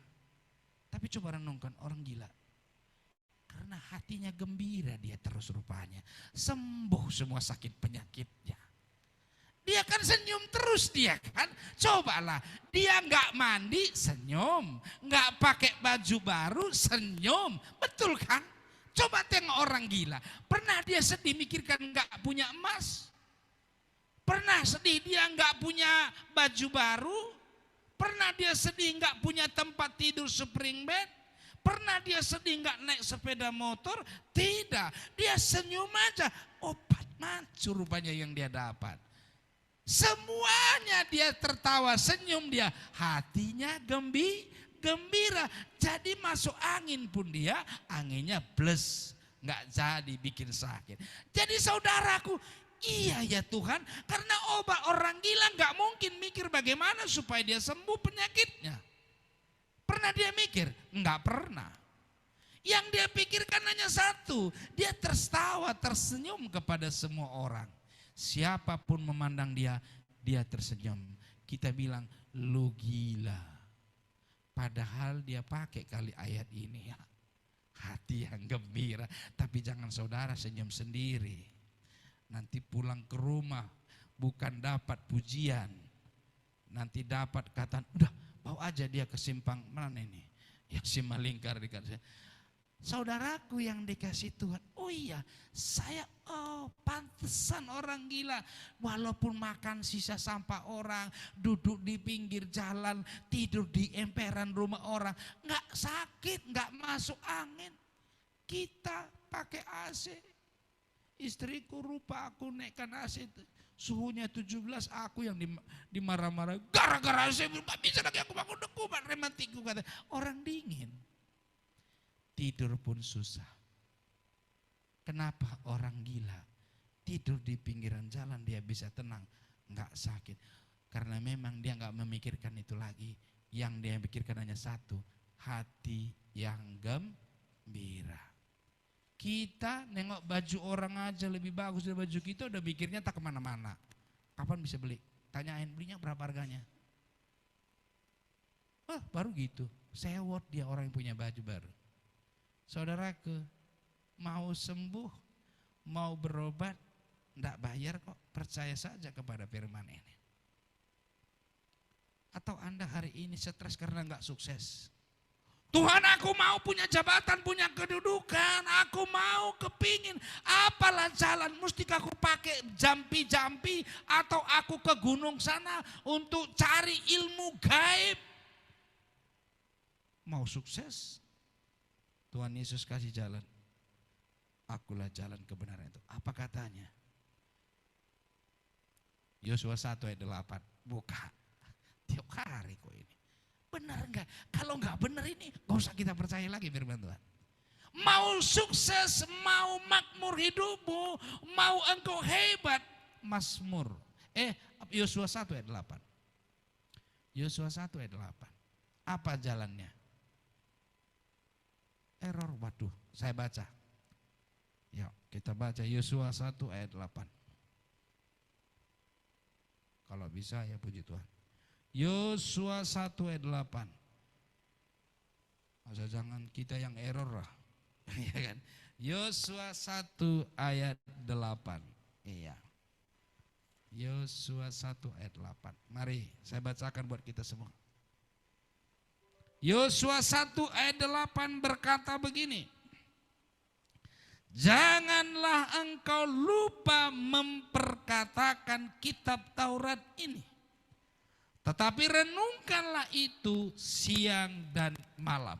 Tapi coba renungkan orang gila. Karena hatinya gembira dia terus rupanya. Sembuh semua sakit penyakitnya. Dia kan senyum terus dia kan. Cobalah, dia nggak mandi senyum. Nggak pakai baju baru senyum. Betul kan? Coba tengok orang gila. Pernah dia sedih mikirkan nggak punya emas? Pernah sedih dia nggak punya baju baru? Pernah dia sedih nggak punya tempat tidur spring bed? Pernah dia sedih nggak naik sepeda motor? Tidak, dia senyum aja. Obat Mancur rupanya yang dia dapat. Semuanya dia tertawa, senyum dia. Hatinya gembira. Jadi masuk angin pun dia, anginnya bles. Nggak jadi bikin sakit. Jadi saudaraku, iya ya Tuhan, karena obat orang gila nggak mungkin mikir bagaimana supaya dia sembuh penyakitnya. Pernah dia mikir? Nggak pernah. Yang dia pikirkan hanya satu, dia tertawa, tersenyum kepada semua orang. Siapapun memandang dia, dia tersenyum. Kita bilang, lu gila. Padahal dia pakai kali ayat ini ya. Hati yang gembira, tapi jangan saudara senyum sendiri. Nanti pulang ke rumah bukan dapat pujian, nanti dapat kata, udah bawa aja dia ke simpang mana ini, yang Simalingkar dikasih. Saudaraku yang dikasih Tuhan, oh iya saya pantesan orang gila. Walaupun makan sisa sampah orang, duduk di pinggir jalan, tidur di emperan rumah orang, nggak sakit, nggak masuk angin. Kita pakai AC, istriku rupa aku naikkan AC, suhunya 17, aku yang dimarah-marah. Gara-gara AC, nggak bisa lagi aku bangun kumat remantiku kata. Orang dingin. Tidur pun susah. Kenapa orang gila tidur di pinggiran jalan dia bisa tenang, nggak sakit? Karena memang dia nggak memikirkan itu lagi. Yang dia pikirkan hanya satu, hati yang gembira. Kita nengok baju orang aja lebih bagus dari baju kita, udah mikirnya tak kemana-mana. Kapan bisa beli? Tanyain belinya berapa harganya? Baru gitu, sewot dia orang yang punya baju baru. Saudaraku, mau sembuh, mau berobat, enggak bayar kok, percaya saja kepada firman ini. Atau Anda hari ini stres karena enggak sukses. Tuhan, aku mau punya jabatan, punya kedudukan, aku mau kepingin, apalah jalan, mesti aku pakai jampi-jampi atau aku ke gunung sana untuk cari ilmu gaib. Mau sukses? Tuhan Yesus kasih jalan. Akulah jalan kebenaran itu. Apa katanya? Yosua 1 ayat 8. Buka. Tiap hari kok ini. Benar enggak? Kalau enggak benar ini, gak usah kita percaya lagi firman Tuhan. Mau sukses, mau makmur hidupmu, mau engkau hebat, Mazmur. Yosua 1 ayat 8. Yosua 1 ayat 8. Apa jalannya? Error, waduh, saya baca. Ya, kita baca Yosua 1 ayat 8. Kalau bisa ya puji Tuhan. Yosua 1 ayat 8. Masa jangan kita yang error lah. Ya kan? Yosua 1 ayat 8. Iya. Yosua 1 ayat 8. Mari saya bacakan buat kita semua. Yosua 1 ayat 8 berkata begini. Janganlah engkau lupa memperkatakan kitab Taurat ini. Tetapi renungkanlah itu siang dan malam.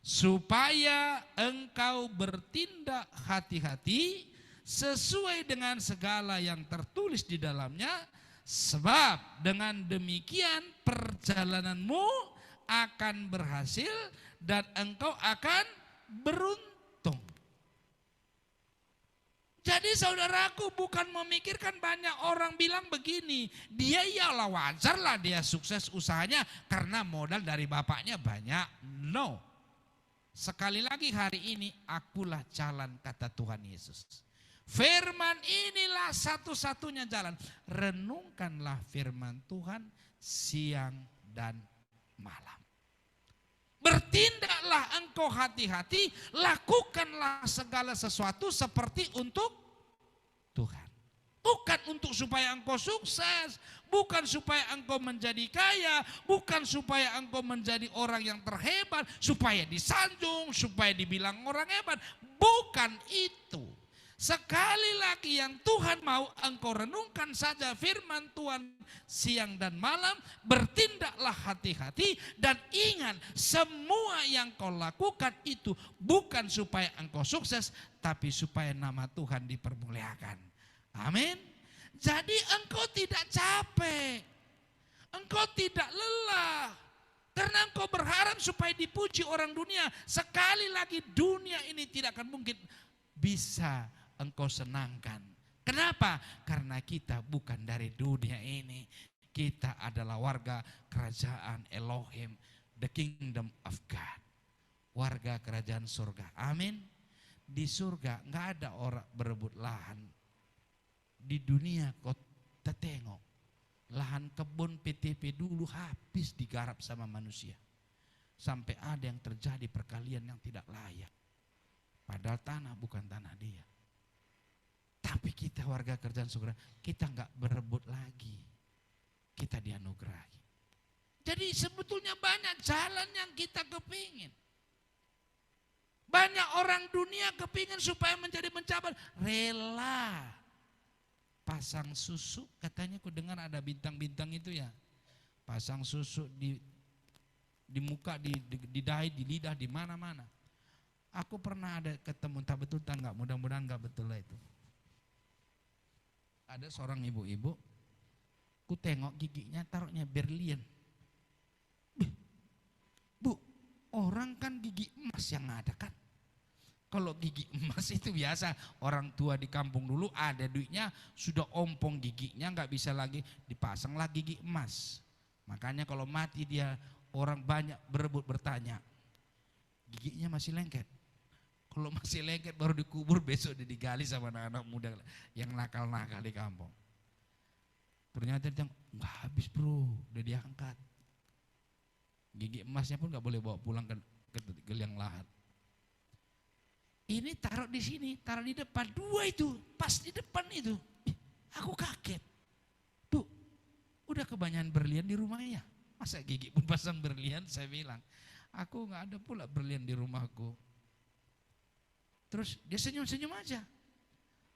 Supaya engkau bertindak hati-hati sesuai dengan segala yang tertulis di dalamnya. Sebab dengan demikian perjalananmu akan berhasil dan engkau akan beruntung. Jadi saudaraku bukan memikirkan banyak orang bilang begini, dia ialah wajarlah dia sukses usahanya karena modal dari bapaknya banyak. No. Sekali lagi hari ini akulah jalan kata Tuhan Yesus. Firman inilah satu-satunya jalan. Renungkanlah firman Tuhan siang dan malam. Bertindaklah engkau hati-hati, lakukanlah segala sesuatu seperti untuk Tuhan. Bukan untuk supaya engkau sukses, bukan supaya engkau menjadi kaya, bukan supaya engkau menjadi orang yang terhebat, supaya disanjung, supaya dibilang orang hebat. Bukan itu. Sekali lagi yang Tuhan mau engkau renungkan saja firman Tuhan siang dan malam, bertindaklah hati-hati dan ingat semua yang kau lakukan itu bukan supaya engkau sukses, tapi supaya nama Tuhan dipermuliakan. Amin. Jadi engkau tidak capek, engkau tidak lelah, karena engkau berharap supaya dipuji orang dunia. Sekali lagi dunia ini tidak akan mungkin bisa engkau senangkan. Kenapa? Karena kita bukan dari dunia ini. Kita adalah warga kerajaan Elohim, the kingdom of God. Warga kerajaan surga. Amin. Di surga nggak ada orang berebut lahan. Di dunia kau tengok, lahan kebun PTP dulu habis digarap sama manusia. Sampai ada yang terjadi perkalian yang tidak layak. Padahal tanah bukan tanah dia. Tapi kita warga kerajaan surga, kita nggak berebut lagi. Kita dianugerahi. Jadi sebetulnya banyak jalan yang kita kepingin. Banyak orang dunia kepingin supaya menjadi mencapai, rela pasang susu, katanya ku dengar ada bintang-bintang itu ya. Pasang susu di muka, di dahi, di lidah, di mana-mana. Aku pernah ada ketemu, tak betul tak enggak, mudah-mudahan enggak betul lah itu. Ada seorang ibu-ibu, ku tengok giginya taruhnya berlian. Bu, orang kan gigi emas yang ada kan. Kalau gigi emas itu biasa, orang tua di kampung dulu ada duitnya, sudah ompong giginya, nggak bisa lagi dipasanglah gigi emas. Makanya kalau mati dia, orang banyak berebut bertanya, giginya masih lengket. Kalau masih lengket baru dikubur, besok dia digali sama anak-anak muda yang nakal-nakal di kampung. Ternyata dia nggak habis bro, udah diangkat. Gigi emasnya pun nggak boleh bawa pulang ke liang lahat. Ini taruh di sini, taruh di depan, dua itu, pas di depan itu. Aku kaget. Bu, udah kebanyakan berlian di rumahnya. Masa gigi pun pasang berlian? Saya bilang, aku nggak ada pula berlian di rumahku. Terus dia senyum-senyum aja.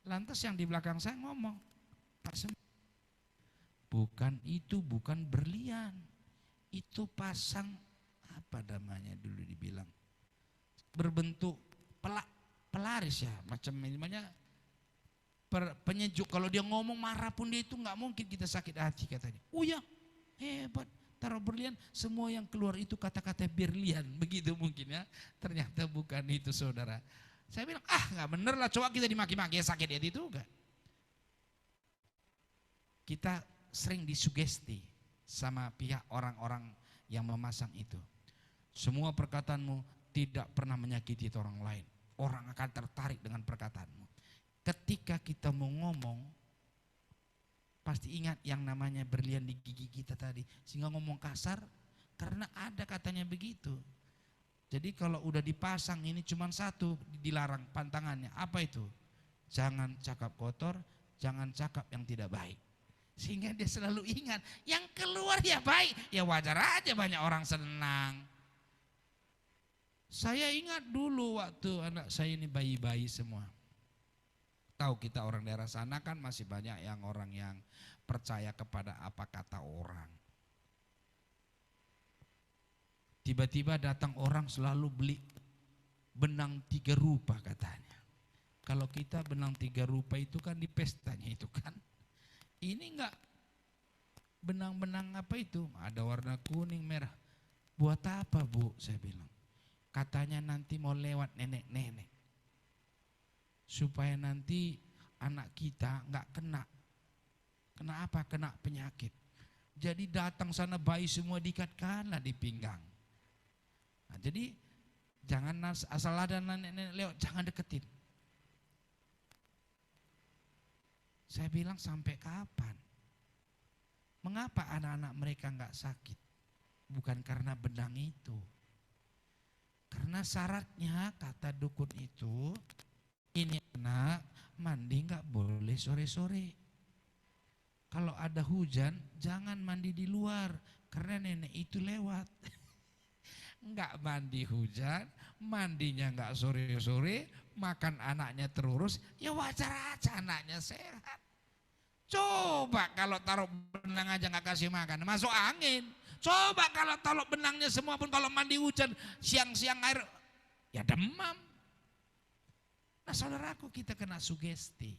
Lantas yang di belakang saya ngomong, Pak Sem, bukan itu, bukan berlian. Itu pasang, apa namanya dulu dibilang, berbentuk pelaris ya, macam namanya penyejuk. Kalau dia ngomong marah pun dia itu nggak mungkin kita sakit hati katanya. Oh ya, hebat, taruh berlian, semua yang keluar itu kata-kata berlian, begitu mungkin ya. Ternyata bukan itu saudara. Saya bilang, nggak bener lah, coba kita dimaki-maki sakit hati itu enggak. Kita sering disugesti sama pihak orang-orang yang memasang itu. Semua perkataanmu tidak pernah menyakiti orang lain. Orang akan tertarik dengan perkataanmu. Ketika kita mau ngomong, pasti ingat yang namanya berlian di gigi kita tadi. Sehingga ngomong kasar, karena ada katanya begitu. Jadi kalau udah dipasang ini cuma satu, dilarang pantangannya. Apa itu? Jangan cakap kotor, jangan cakap yang tidak baik. Sehingga dia selalu ingat, yang keluar ya baik. Ya wajar aja banyak orang senang. Saya ingat dulu waktu anak saya ini bayi-bayi semua. Tahu kita orang daerah sana kan masih banyak yang orang yang percaya kepada apa kata orang. Tiba-tiba datang orang selalu beli benang 3 rupa katanya. Kalau kita benang 3 rupa itu kan di pestanya itu kan. Ini enggak benang-benang apa itu, ada warna kuning merah. Buat apa Bu? Saya bilang. Katanya nanti mau lewat nenek-nenek. Supaya nanti anak kita enggak kena. Kena apa? Kena penyakit. Jadi datang sana bayi semua diikatkanlah di pinggang. Nah, jadi jangan asal ada nenek-nenek lewat, jangan deketin. Saya bilang sampai kapan? Mengapa anak-anak mereka enggak sakit? Bukan karena benang itu. Karena syaratnya kata dukun itu, ini anak mandi enggak boleh sore-sore. Kalau ada hujan jangan mandi di luar karena nenek itu lewat. Enggak mandi hujan, mandinya enggak sore-sore, makan anaknya terurus, ya wajar aja anaknya sehat. Coba kalau taruh benang aja enggak kasih makan, masuk angin. Coba kalau taruh benangnya semua pun kalau mandi hujan, siang-siang air, ya demam. Nah saudaraku, kita kena sugesti.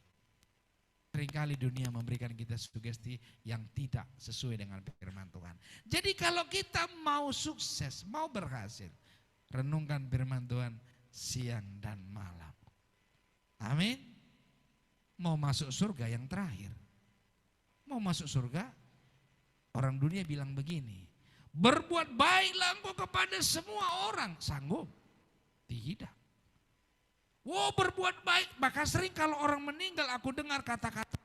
Seringkali dunia memberikan kita sugesti yang tidak sesuai dengan firman Tuhan. Jadi kalau kita mau sukses, mau berhasil, renungkan firman Tuhan siang dan malam. Amin. Mau masuk surga yang terakhir. Mau masuk surga, orang dunia bilang begini, berbuat baiklah engkau kepada semua orang. Sanggup? Tidak. Wow, berbuat baik. Maka sering kalau orang meninggal aku dengar kata-kata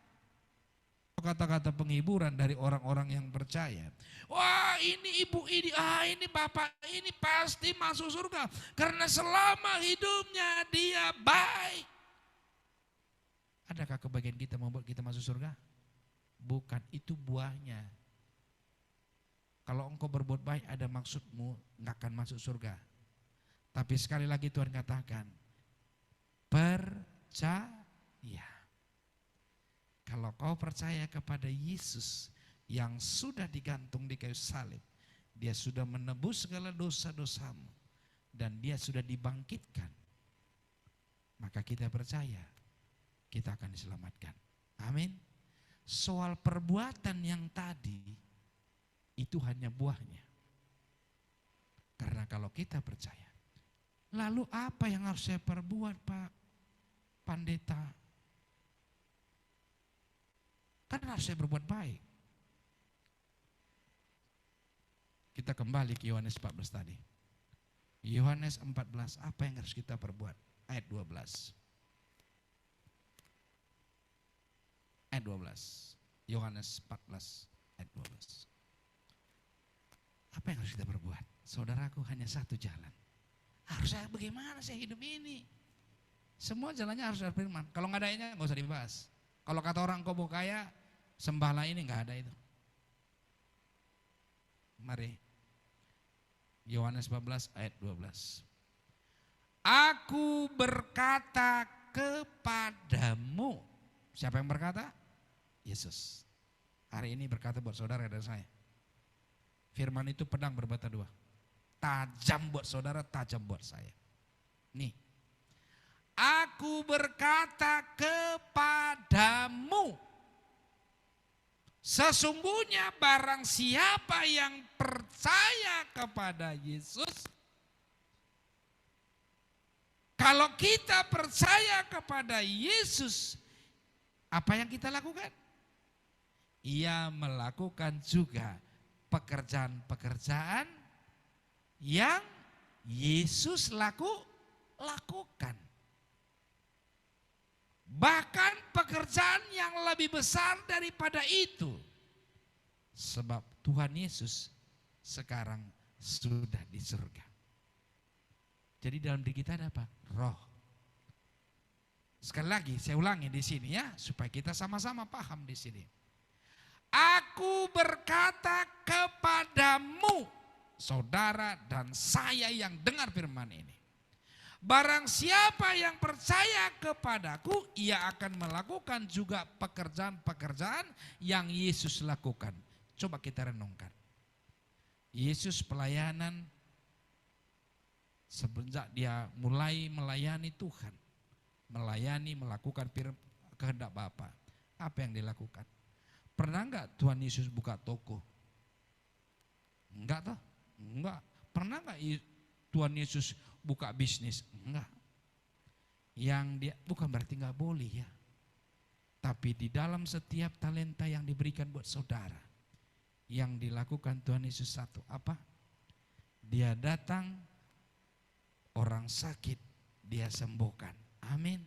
penghiburan dari orang-orang yang percaya. Wah, ini ibu ini, ini bapak ini pasti masuk surga karena selama hidupnya dia baik. Adakah kebahagiaan kita membuat kita masuk surga? Bukan, itu buahnya. Kalau engkau berbuat baik ada maksudmu, nggak akan masuk surga. Tapi sekali lagi Tuhan katakan, percaya. Kalau kau percaya kepada Yesus yang sudah digantung di kayu salib, dia sudah menebus segala dosa-dosamu dan dia sudah dibangkitkan, maka kita percaya kita akan diselamatkan. Amin. Soal perbuatan yang tadi itu hanya buahnya. Karena kalau kita percaya, lalu apa yang harus saya perbuat, Pak Pendeta? Kan harus saya berbuat baik. Kita kembali ke Yohanes 14 tadi. Yohanes 14, apa yang harus kita perbuat? Ayat 12. Ayat 12. Yohanes 14 ayat 12. Apa yang harus kita perbuat? Saudaraku, hanya satu jalan. Harus saya bagaimana saya hidup ini? Semua jalannya harus ada firman. Kalau nggak ada ini nggak usah dibahas. Kalau kata orang kau mau kaya, sembahlah ini, nggak ada itu. Mari. Yohanes 14 ayat 12. Aku berkata kepadamu. Siapa yang berkata? Yesus. Hari ini berkata buat saudara dan saya. Firman itu pedang bermata dua. Tajam buat saudara, tajam buat saya. Nih. Aku berkata kepadamu. Sesungguhnya barang siapa yang percaya kepada Yesus. Kalau kita percaya kepada Yesus, apa yang kita lakukan? Ia melakukan juga pekerjaan-pekerjaan yang Yesus lakukan. Bahkan pekerjaan yang lebih besar daripada itu. Sebab Tuhan Yesus sekarang sudah di surga. Jadi dalam diri kita ada apa? Roh. Sekali lagi saya ulangi di sini ya, supaya kita sama-sama paham di sini. Aku berkata kepadamu, saudara dan saya yang dengar firman ini. Barang siapa yang percaya kepadaku, ia akan melakukan juga pekerjaan-pekerjaan yang Yesus lakukan. Coba kita renungkan. Yesus pelayanan semenjak dia mulai melayani Tuhan. Melayani, melakukan kehendak Bapa. Apa yang dilakukan? Pernah enggak Tuhan Yesus buka toko? Enggak toh? Enggak. Pernah enggak Tuhan Yesus buka bisnis? Enggak. Yang dia bukan berarti enggak boleh ya. Tapi di dalam setiap talenta yang diberikan buat saudara, yang dilakukan Tuhan Yesus satu, apa? Dia datang, orang sakit dia sembuhkan. Amin.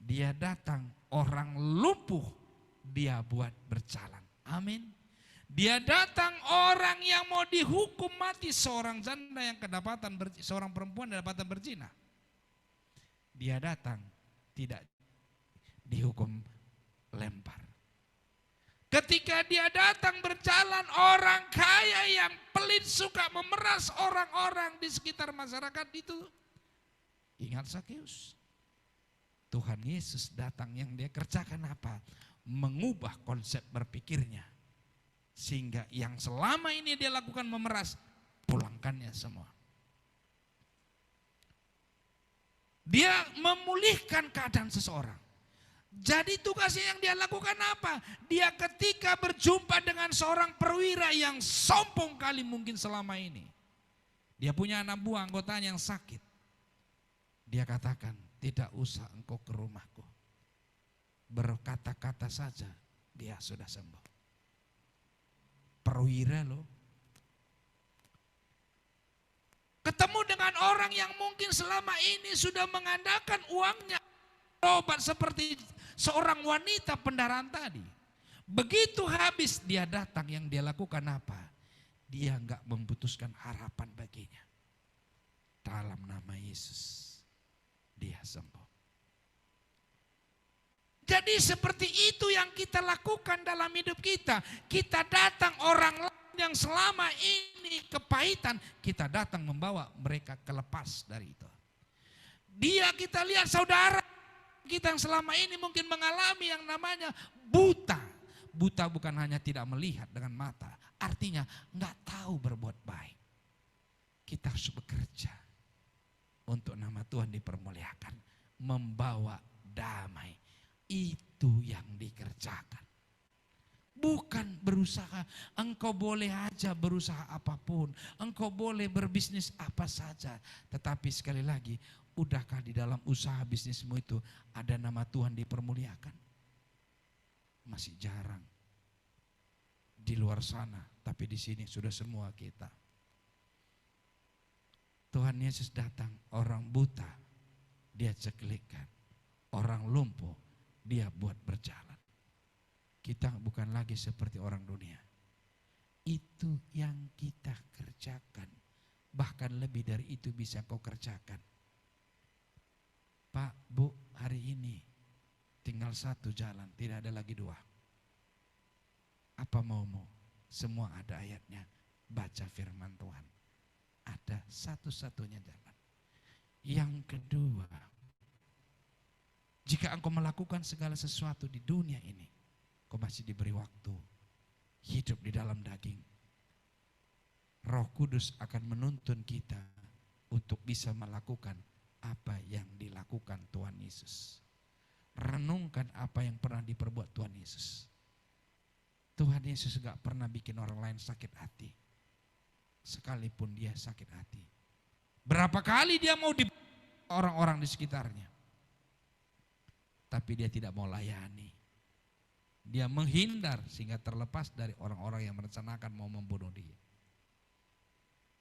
Dia datang, orang lumpuh dia buat berjalan. Amin. Dia datang, orang yang mau dihukum mati, seorang janda yang kedapatan, seorang perempuan kedapatan berzina. Dia datang, tidak dihukum lempar. Ketika dia datang berjalan, orang kaya yang pelit suka memeras orang-orang di sekitar masyarakat itu. Ingat Zakeus. Tuhan Yesus datang, yang dia kerjakan apa? Mengubah konsep berpikirnya. Sehingga yang selama ini dia lakukan memeras, pulangkannya semua. Dia memulihkan keadaan seseorang. Jadi tugasnya yang dia lakukan apa? Dia ketika berjumpa dengan seorang perwira yang sombong kali mungkin selama ini. Dia punya anak buah anggotanya yang sakit. Dia katakan, tidak usah engkau ke rumahku. Berkata-kata saja, dia sudah sembuh. Perwira loh. Ketemu dengan orang yang mungkin selama ini sudah mengandalkan uangnya obat seperti seorang wanita pendarahan tadi. Begitu habis dia datang, yang dia lakukan apa? Dia enggak memutuskan harapan baginya. Dalam nama Yesus dia sembuh. Jadi seperti itu yang kita lakukan dalam hidup kita. Kita datang orang lain yang selama ini kepahitan, kita datang membawa mereka kelepas dari itu. Dia kita lihat saudara kita yang selama ini mungkin mengalami yang namanya buta. Buta bukan hanya tidak melihat dengan mata, artinya nggak tahu berbuat baik. Kita harus bekerja untuk nama Tuhan dipermuliakan, membawa damai. Itu yang dikerjakan. Bukan berusaha, engkau boleh aja berusaha apapun, engkau boleh berbisnis apa saja. Tetapi sekali lagi, udahkah di dalam usaha bisnismu itu ada nama Tuhan dipermuliakan? Masih jarang. Di luar sana, tapi di sini sudah semua kita. Tuhan Yesus datang, orang buta dia ceklikkan, orang lumpuh dia buat berjalan. Kita bukan lagi seperti orang dunia. Itu yang kita kerjakan. Bahkan lebih dari itu bisa kau kerjakan. Pak, Bu, hari ini tinggal satu jalan, tidak ada lagi dua. Apa maumu? Semua ada ayatnya. Baca firman Tuhan. Ada satu-satunya jalan. Yang kedua, jika engkau melakukan segala sesuatu di dunia ini, kau masih diberi waktu hidup di dalam daging. Roh Kudus akan menuntun kita untuk bisa melakukan apa yang dilakukan Tuhan Yesus. Renungkan apa yang pernah diperbuat Tuhan Yesus. Tuhan Yesus gak pernah bikin orang lain sakit hati. Sekalipun dia sakit hati. Berapa kali dia mau di orang-orang di sekitarnya. Tapi dia tidak mau layani. Dia menghindar sehingga terlepas dari orang-orang yang merencanakan mau membunuh dia.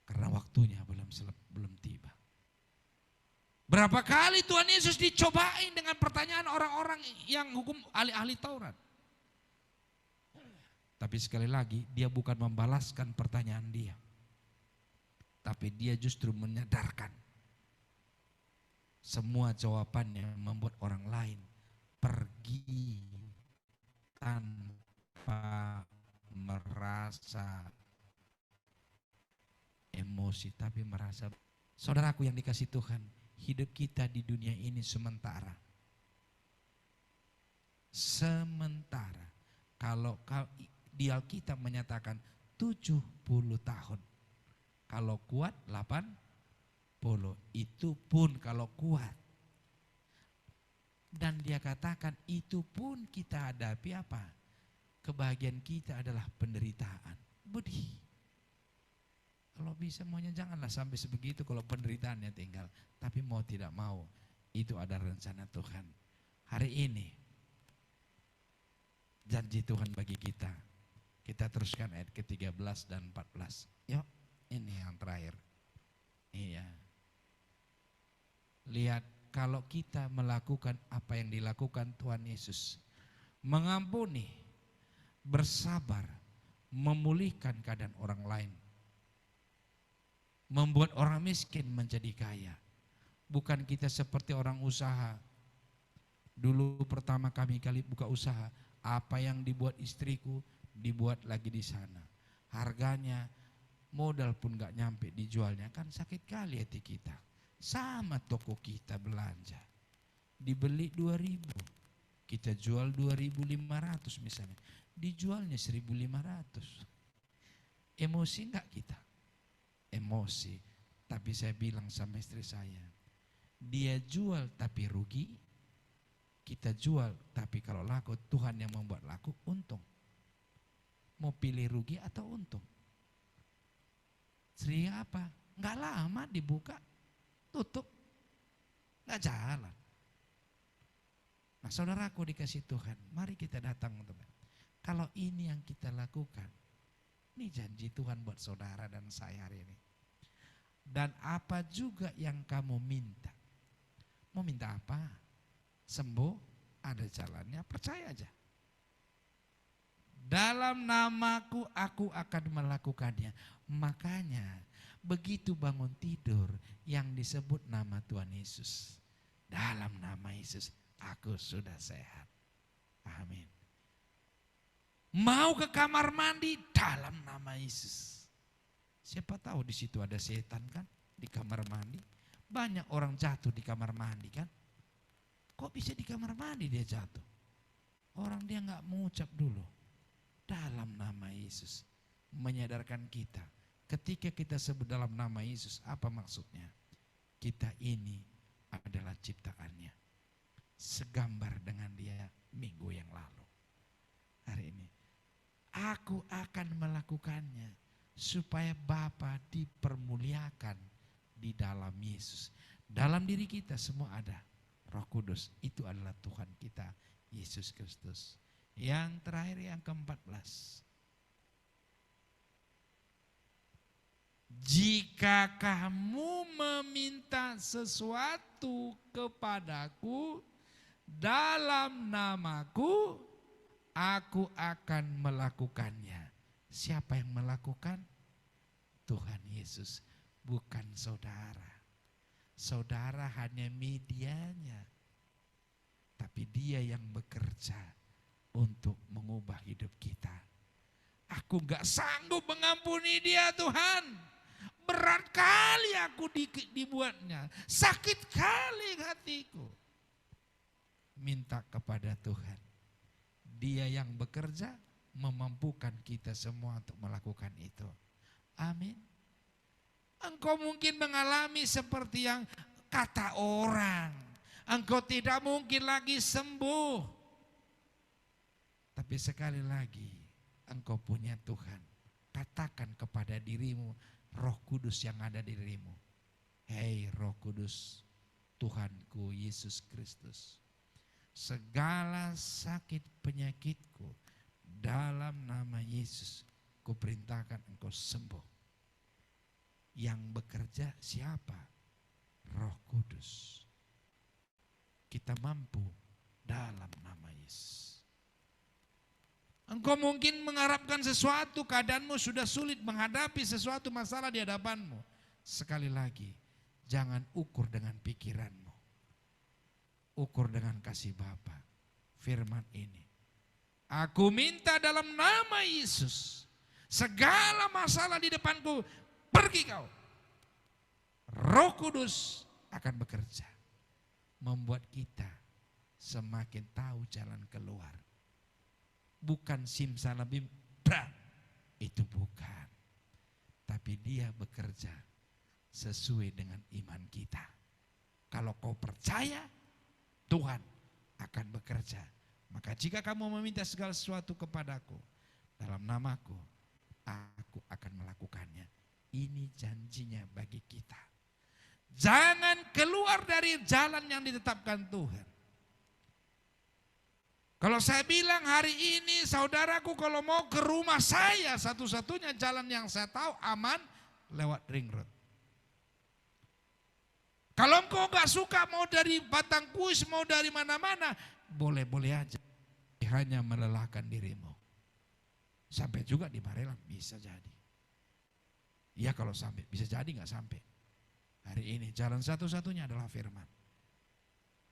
Karena waktunya belum tiba. Berapa kali Tuhan Yesus dicobain dengan pertanyaan orang-orang yang hukum ahli-ahli Taurat. Tapi sekali lagi dia bukan membalaskan pertanyaan dia. Tapi dia justru menyadarkan. Semua jawabannya membuat orang lain pergi tanpa merasa emosi, tapi merasa, saudaraku yang dikasih Tuhan, hidup kita di dunia ini sementara. Sementara. Kalau di Alkitab menyatakan 70 tahun. Kalau kuat 80, itu pun kalau kuat. Dan dia katakan itu pun kita hadapi apa? Kebahagiaan kita adalah penderitaan. Budi. Kalau bisa maunya janganlah sampai sebegitu kalau penderitaannya tinggal. Tapi mau tidak mau itu ada rencana Tuhan. Hari ini janji Tuhan bagi kita. Kita teruskan ayat ke-13 dan 14. Yuk ini yang terakhir. Iya. Lihat. Kalau kita melakukan apa yang dilakukan Tuhan Yesus, mengampuni, bersabar, memulihkan keadaan orang lain, membuat orang miskin menjadi kaya. Bukan kita seperti orang usaha. Dulu pertama kali buka usaha, apa yang dibuat istriku dibuat lagi di sana. Harganya modal pun gak nyampe dijualnya, kan sakit kali hati kita. Sama toko kita belanja, dibeli 2.000, kita jual 2.500 misalnya, dijualnya 1.500. Emosi enggak kita? Emosi. Tapi saya bilang sama istri saya, dia jual tapi rugi, kita jual, tapi kalau laku Tuhan yang membuat laku, untung. Mau pilih rugi atau untung? Sering apa? Nggak lama dibuka, tutup, nggak jalan. Nah saudaraku dikasih Tuhan, mari kita datang teman. Kalau ini yang kita lakukan, ini janji Tuhan buat saudara dan saya hari ini. Dan apa juga yang kamu minta. Mau minta apa? Sembuh, ada jalannya, percaya aja. Dalam namaku aku akan melakukannya. Makanya begitu bangun tidur yang disebut nama Tuhan Yesus. Dalam nama Yesus aku sudah sehat. Amin. Mau ke kamar mandi dalam nama Yesus. Siapa tahu di situ ada setan kan di kamar mandi. Banyak orang jatuh di kamar mandi kan. Kok bisa di kamar mandi dia jatuh? Orang dia nggak mengucap dulu. Dalam nama Yesus. Menyadarkan kita. Ketika kita sebut dalam nama Yesus, apa maksudnya? Kita ini adalah ciptaannya. Segambar dengan dia minggu yang lalu. Hari ini. Aku akan melakukannya supaya Bapa dipermuliakan di dalam Yesus. Dalam diri kita semua ada Roh Kudus. Itu adalah Tuhan kita, Yesus Kristus. Yang terakhir yang ke-14. Jika kamu meminta sesuatu kepadaku dalam namaku, aku akan melakukannya. Siapa yang melakukan? Tuhan Yesus, bukan saudara. Saudara hanya medianya. Tapi dia yang bekerja untuk mengubah hidup kita. Aku gak sanggup mengampuni dia Tuhan. Berat kali aku dibuatnya. Sakit kali hatiku. Minta kepada Tuhan. Dia yang bekerja memampukan kita semua untuk melakukan itu. Amin. Engkau mungkin mengalami seperti yang kata orang. Engkau tidak mungkin lagi sembuh. Tapi sekali lagi engkau punya Tuhan. Katakan kepada dirimu, Roh Kudus yang ada di dirimu. Hei Roh Kudus, Tuhanku Yesus Kristus. Segala sakit penyakitku dalam nama Yesus kuperintahkan engkau sembuh. Yang bekerja siapa? Roh Kudus. Kita mampu dalam nama Yesus. Engkau mungkin mengharapkan sesuatu, keadaanmu sudah sulit menghadapi sesuatu masalah di hadapanmu. Sekali lagi, jangan ukur dengan pikiranmu. Ukur dengan kasih Bapa. Firman ini. Aku minta dalam nama Yesus. Segala masalah di depanku, pergi kau. Roh Kudus akan bekerja. Membuat kita semakin tahu jalan keluar. Bukan simsalabim, itu bukan. Tapi dia bekerja sesuai dengan iman kita. Kalau kau percaya, Tuhan akan bekerja. Maka jika kamu meminta segala sesuatu kepadaku dalam namaku, aku akan melakukannya. Ini janjinya bagi kita. Jangan keluar dari jalan yang ditetapkan Tuhan. Kalau saya bilang hari ini saudaraku kalau mau ke rumah saya, satu-satunya jalan yang saya tahu aman lewat ring road. Kalau engkau gak suka mau dari Batang Kuis, mau dari mana-mana, boleh-boleh aja. Hanya melelahkan dirimu. Sampai juga di Marelang, bisa jadi. Ya kalau sampai, bisa jadi gak sampai. Hari ini jalan satu-satunya adalah firman.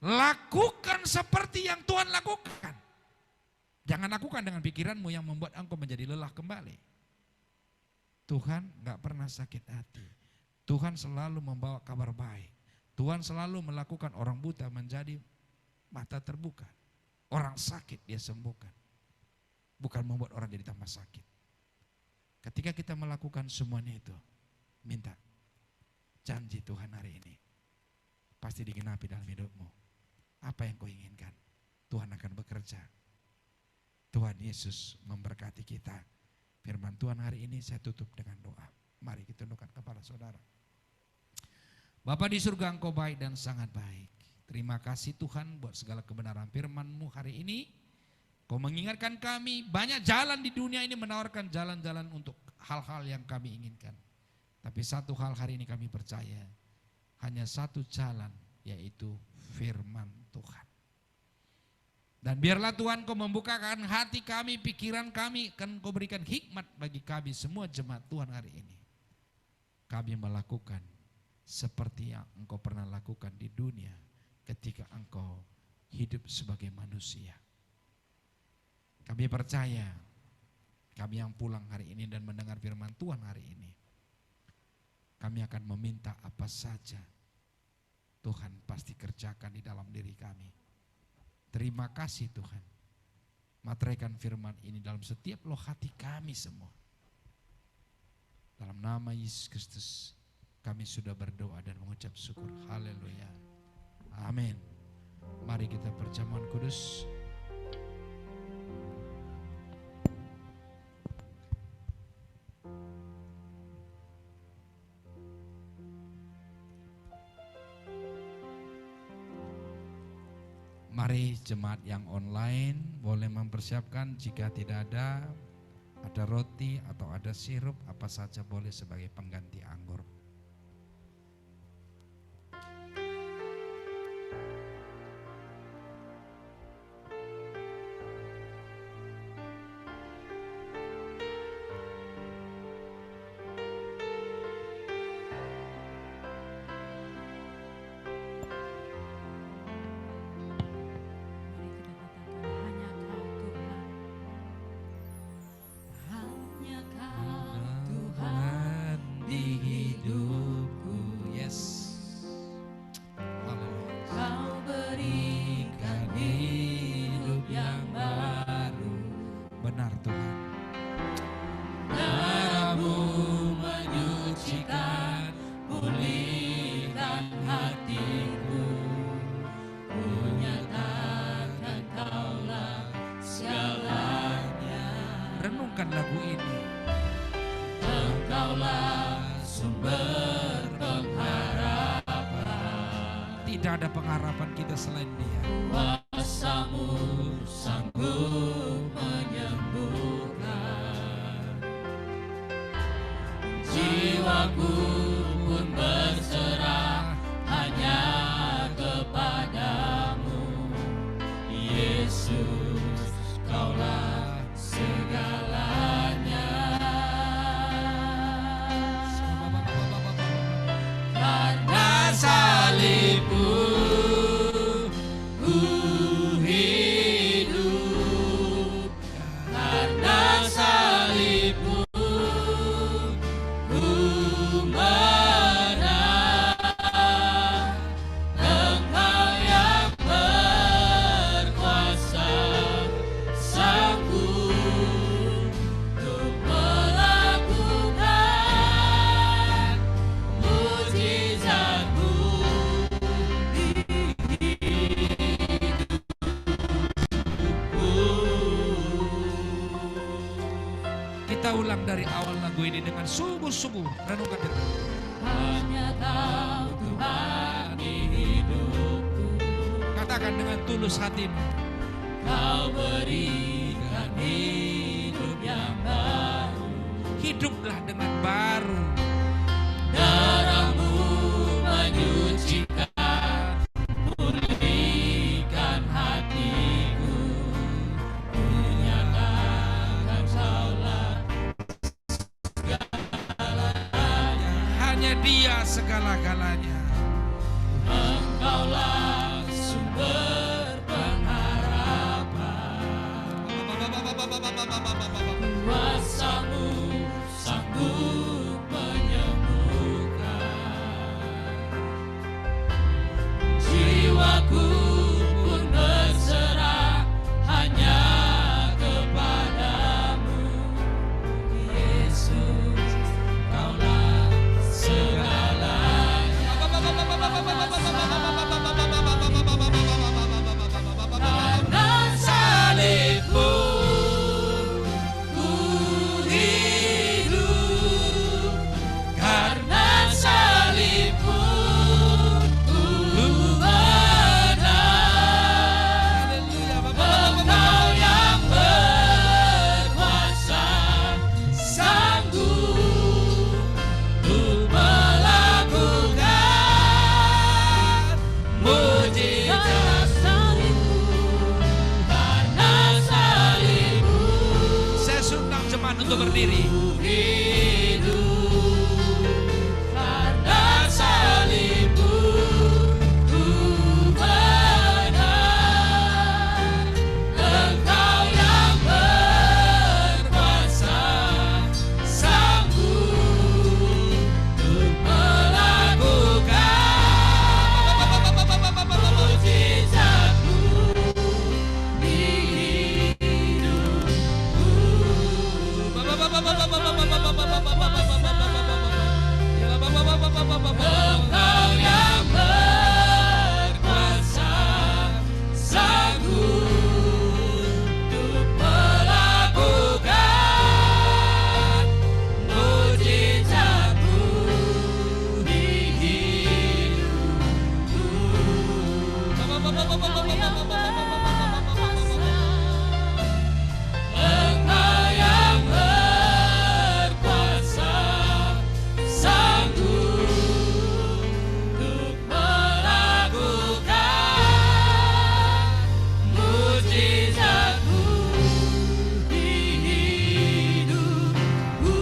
Lakukan seperti yang Tuhan lakukan. Jangan lakukan dengan pikiranmu yang membuat engkau menjadi lelah kembali. Tuhan gak pernah sakit hati. Tuhan selalu membawa kabar baik. Tuhan selalu melakukan orang buta menjadi mata terbuka. Orang sakit dia sembuhkan. Bukan membuat orang jadi tambah sakit. Ketika kita melakukan semuanya itu, minta janji Tuhan hari ini pasti digenapi dalam hidupmu. Apa yang kau inginkan? bekerja. Tuhan Yesus memberkati kita. Firman Tuhan hari ini saya tutup dengan doa. Mari kita tundukkan kepala saudara. Bapa di surga, Engkau baik dan sangat baik. Terima kasih Tuhan buat segala kebenaran firman-Mu hari ini. Kau mengingatkan kami, banyak jalan di dunia ini menawarkan jalan-jalan untuk hal-hal yang kami inginkan. Tapi satu hal hari ini kami percaya, hanya satu jalan, yaitu firman Tuhan. Dan biarlah Tuhan Kau membukakan hati kami, pikiran kami, kan Kau berikan hikmat bagi kami semua jemaat Tuhan hari ini. Kami melakukan seperti yang Engkau pernah lakukan di dunia ketika Engkau hidup sebagai manusia. Kami percaya, kami yang pulang hari ini dan mendengar firman Tuhan hari ini, kami akan meminta apa saja, Tuhan pasti kerjakan di dalam diri kami. Terima kasih Tuhan, materaikan firman ini dalam setiap loh hati kami semua. Dalam nama Yesus Kristus, kami sudah berdoa dan mengucap syukur. Haleluya. Amin. Mari kita perjamuan kudus. Mari jemaat yang online boleh mempersiapkan, jika tidak ada roti atau ada sirup, apa saja boleh sebagai pengganti anggur. Renungkan lagu ini. Engkaulah sumber pengharapan. Tidak ada pengharapan kita selain Dia. Kuasa-Mu sanggup menyembuhkan. Jiwaku pun berserah hanya kepadamu, Yesus, Kaulah segalanya. Karena salib-Mu ku hidup, karena salib-Mu ku menang. Engkau yang berkuasa, sanggup untuk melakukan mujizat-Mu di hidupku. Kita ulang dari awal lagu ini dengan sungguh-sungguh renungkan firman. Hanya Kau Tuhan di hidupku. Katakan dengan tulus hatimu. Kau berikan hidup yang baru. Hiduplah dengan baru. Darah-Mu menyucikan, pulihkan hatiku. Menyatakan Kaulah segalanya. Hanya Dia segala-galanya. Engkaulah sumber pengharapan. Kuasa-Mu sanggup menyembuhkan. Jiwaku pun berserah hanya kepadamu, Yesus, Kaulah segalanya. untuk berdiri. Karena salibmu ku menang. Engkau yang berkuasa, sanggup untuk melakukan mujizatmu di Engkau yang berkuasa, sanggup untuk melakukan mujizatmu di hidupku. Engkau yang berkuasa, sanggup untuk melakukan mujizatmu di hidupku.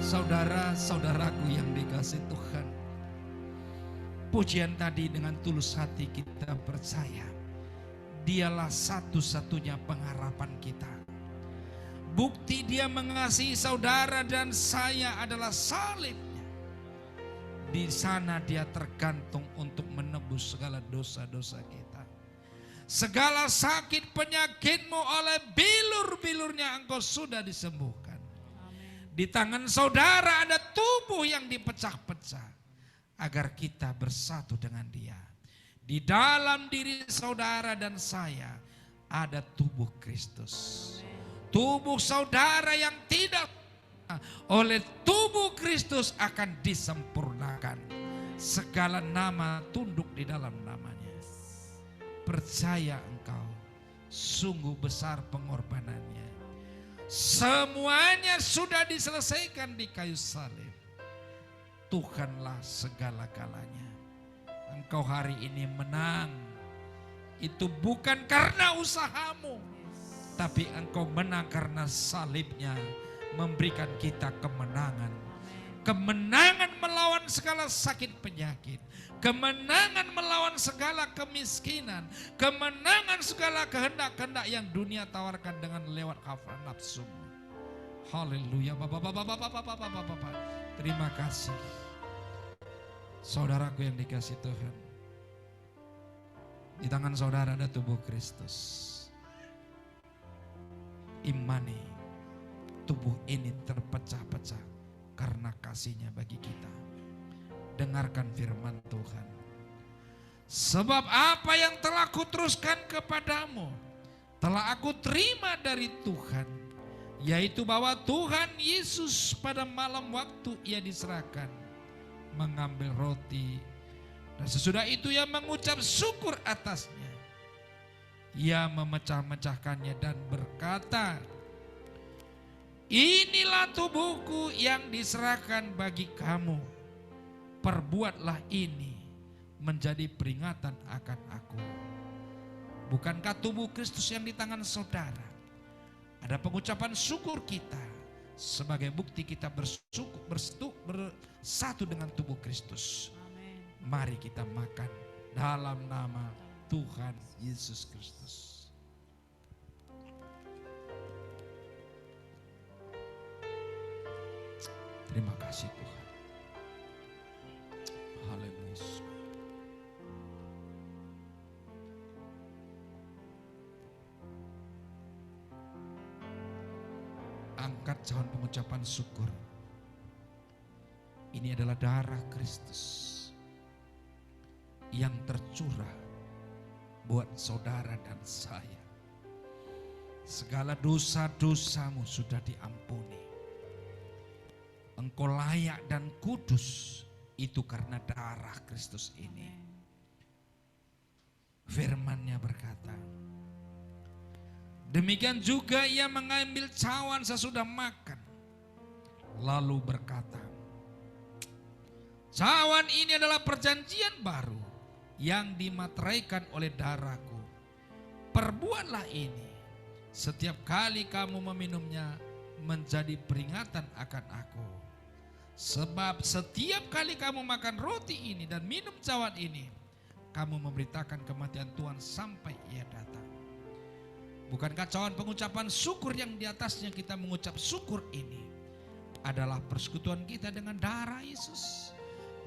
Saudara-saudaraku yang dikasih Tuhan, pujian tadi dengan tulus hati kita percaya Dialah satu-satunya pengharapan kita. Bukti Dia mengasihi saudara dan saya adalah salibnya. Di sana Dia tergantung untuk menebus segala dosa-dosa kita. Segala sakit penyakitmu oleh bilur-bilurnya engkau sudah disembuhkan. Di tangan saudara ada tubuh yang dipecah-pecah agar kita bersatu dengan Dia. Di dalam diri saudara dan saya ada tubuh Kristus. Tubuh saudara yang tidak oleh tubuh Kristus akan disempurnakan. Segala nama tunduk di dalam namanya. Percaya engkau, sungguh besar pengorbanannya. Semuanya sudah diselesaikan di kayu salib. Tuhanlah segala-galanya. Engkau hari ini menang. Itu bukan karena usahamu, tapi engkau menang karena salibnya memberikan kita kemenangan. Kemenangan melawan segala sakit penyakit. Kemenangan melawan segala kemiskinan. Kemenangan segala kehendak-kehendak yang dunia tawarkan dengan lewat hawa nafsu. Haleluya. Bapak. Terima kasih. Saudaraku yang dikasih Tuhan. Di tangan saudara ada tubuh Kristus. Imani tubuh ini terpecah-pecah karena kasih-Nya bagi kita. Dengarkan firman Tuhan. Sebab apa yang telah kuteruskan kepadamu telah aku terima dari Tuhan, yaitu bahwa Tuhan Yesus pada malam waktu Ia diserahkan mengambil roti, dan sesudah itu Ia mengucap syukur atasnya. Ia memecah-mecahkannya dan berkata, inilah tubuhku yang diserahkan bagi kamu. Perbuatlah ini menjadi peringatan akan aku. Bukankah tubuh Kristus yang di tangan saudara? Ada pengucapan syukur kita sebagai bukti kita bersatu dengan tubuh Kristus. Mari kita makan dalam nama Tuhan Yesus Kristus. Terima kasih Tuhan. Haleluya. Angkat cawan pengucapan syukur. Ini adalah darah Kristus yang tercurah buat saudara dan saya. Segala dosa-dosamu sudah diampuni. Engkau layak dan kudus. Itu karena darah Kristus ini. Firman-Nya berkata, demikian juga Ia mengambil cawan sesudah makan, lalu berkata, Cawan ini adalah perjanjian baru yang dimateraikan oleh darahku. Perbuatlah ini setiap kali kamu meminumnya menjadi peringatan akan aku. Sebab setiap kali kamu makan roti ini dan minum cawan ini, kamu memberitakan kematian Tuhan sampai Ia datang. Bukankah cawan pengucapan syukur yang di atasnya kita mengucap syukur ini adalah persekutuan kita dengan darah Yesus?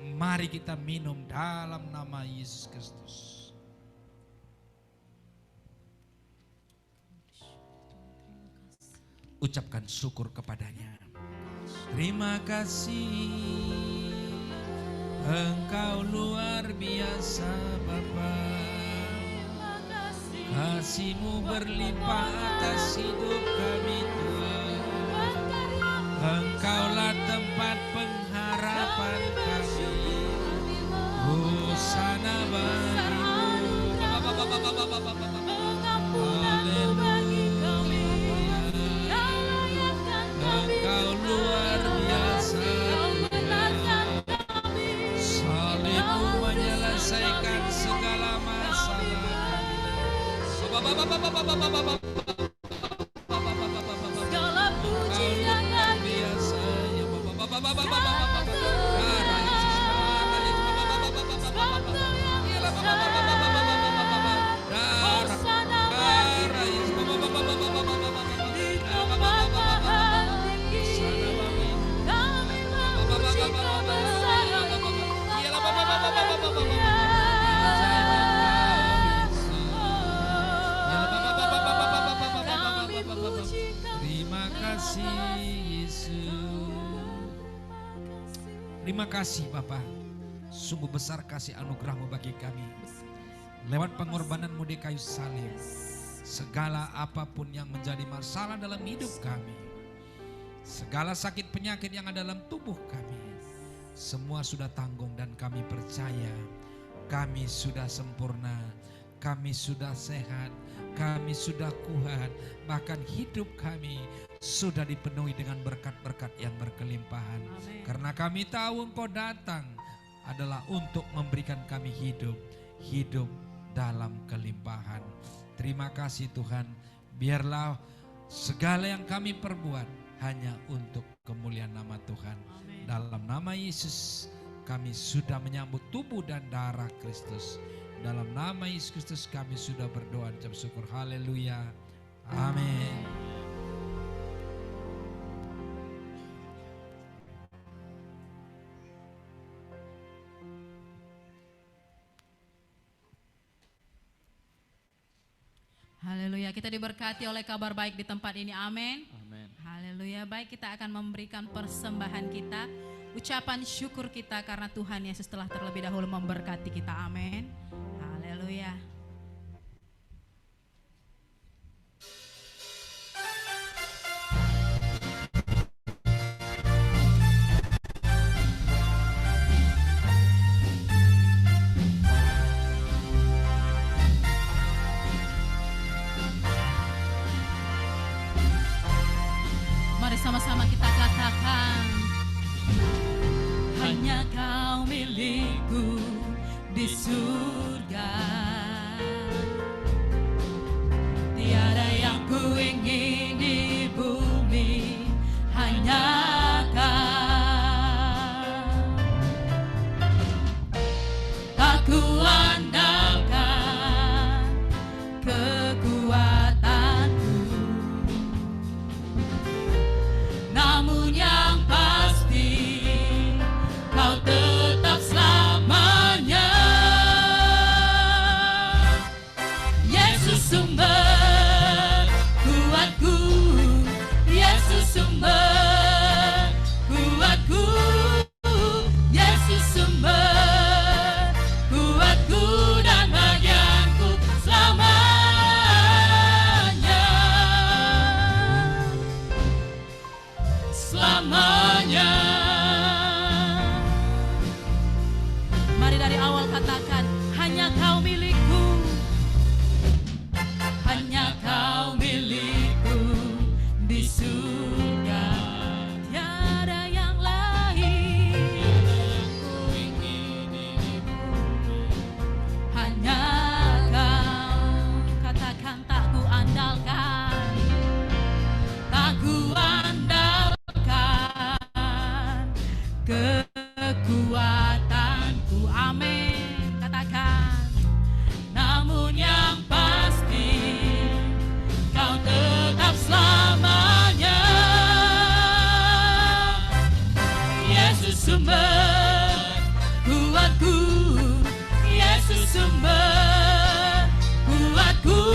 Mari kita minum dalam nama Yesus Kristus. Ucapkan syukur kepadanya. Terima kasih, Engkau luar biasa Bapa. Kasih-Mu berlimpah atas hidup kami Tuhan. Engkaulah tempat pengharapan kami. Hosana bagimu. Engkau luar biasa Tuhan. Salib-Mu menyelesaikan segala masalah kami. Segala pujian bagi Terima kasih Yesus. Terima kasih Bapa. Sungguh besar kasih anugerah-Mu bagi kami. Lewat pengorbanan-Mu di kayu salib, segala apapun yang menjadi masalah dalam hidup kami, segala sakit penyakit yang ada dalam tubuh kami, semua sudah tanggung dan kami percaya kami sudah sempurna, kami sudah sehat, kami sudah kuat, bahkan hidup kami sudah dipenuhi dengan berkat-berkat yang berkelimpahan. Amin. Karena kami tahu Engkau datang adalah untuk memberikan kami hidup dalam kelimpahan. Terima kasih Tuhan, biarlah segala yang kami perbuat hanya untuk kemuliaan nama Tuhan. Amin. Dalam nama Yesus kami sudah menyambut tubuh dan darah Kristus. Dalam nama Yesus Kristus kami sudah berdoa dan syukur. Haleluya. Amin. Haleluya, kita diberkati oleh kabar baik di tempat ini, amin. Amin. Haleluya, baik, kita akan memberikan persembahan kita, ucapan syukur kita karena Tuhan Yesus telah terlebih dahulu memberkati kita, amin. Haleluya. Mari sama-sama kita katakan, hanya Kau milikku di surga, tiada yang ku ingin di bumi, hanya Kau. Aku andalkan kekuatanku, namun yang pasti Kau tetap selamanya. Yesus sumber kuatku, Yesus sumber kuatku, Yesus sumber kuatku dan bagianku selamanya. Selamanya. Mari dari awal katakan, hanya Kau milikku, hanya Kau milikku di surga, tiada yang lain sumber kuatku, Yesus sumber kuatku,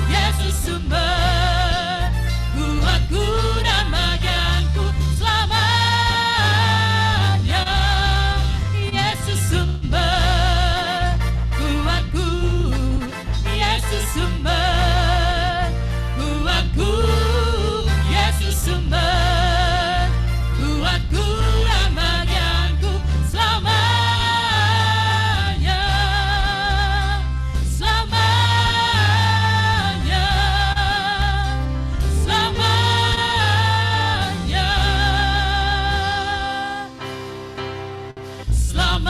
Yesus sumber kuatku dan bagianku selamanya. Yesus sumber kuatku, Yesus sumber kuatku, Yesus sumber kuatku dan bagianku selamanya, selamanya, selamanya, selamanya.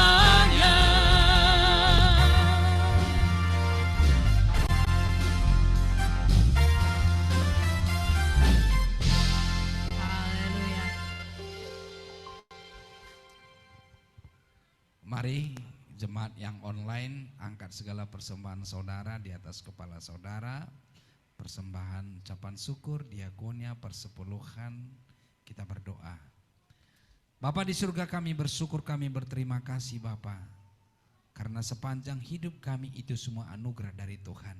Haleluya. Mari jemaat yang online angkat segala persembahan saudara di atas kepala saudara. Persembahan ucapan syukur, diakonia, persepuluhan, kita berdoa. Bapa di surga, kami bersyukur, kami berterima kasih Bapa, karena sepanjang hidup kami itu semua anugerah dari Tuhan.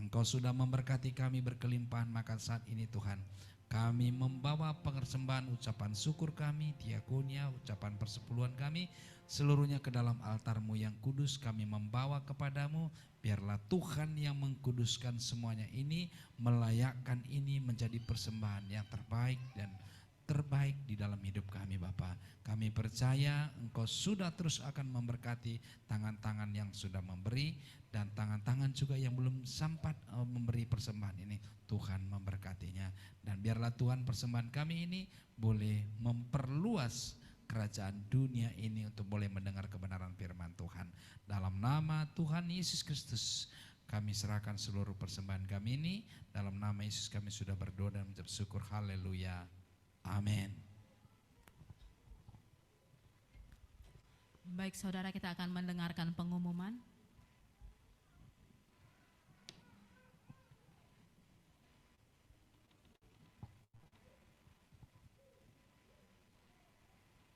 Engkau sudah memberkati kami berkelimpahan, maka saat ini Tuhan kami membawa persembahan ucapan syukur kami, diakonia, ucapan persepuluhan kami, seluruhnya ke dalam altar-Mu yang kudus. Kami membawa kepadamu, biarlah Tuhan yang mengkuduskan semuanya ini, melayakkan ini menjadi persembahan yang terbaik dan terbaik di dalam hidup kami Bapa. Kami percaya Engkau sudah terus akan memberkati tangan-tangan yang sudah memberi dan tangan-tangan juga yang belum sempat memberi persembahan ini. Tuhan memberkatinya, dan biarlah Tuhan persembahan kami ini boleh memperluas kerajaan dunia ini untuk boleh mendengar kebenaran firman Tuhan. Dalam nama Tuhan Yesus Kristus kami serahkan seluruh persembahan kami ini. Dalam nama Yesus kami sudah berdoa dan mengucap syukur. Haleluya. Amin. Baik saudara, kita akan mendengarkan pengumuman.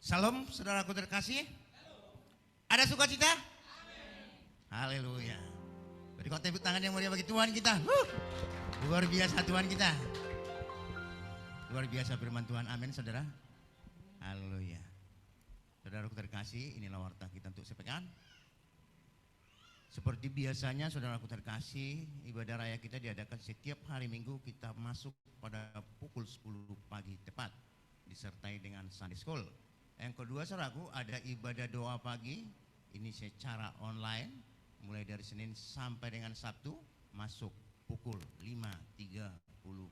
Salam saudaraku terkasih. Ada sukacita? Haleluya. Beri tepuk tangan yang mulia bagi Tuhan kita. Luar biasa Tuhan kita. Luar biasa firman Tuhan. Amin saudara. Haleluya. Saudaraku terkasih, inilah warta kita untuk sepekan. Seperti biasanya saudaraku terkasih, ibadah raya kita diadakan setiap hari Minggu. Kita masuk pada pukul 10 pagi tepat, disertai dengan Sunday School. Yang kedua saudaraku, ada ibadah doa pagi, ini secara online, mulai dari Senin sampai dengan Sabtu, masuk pukul 5.30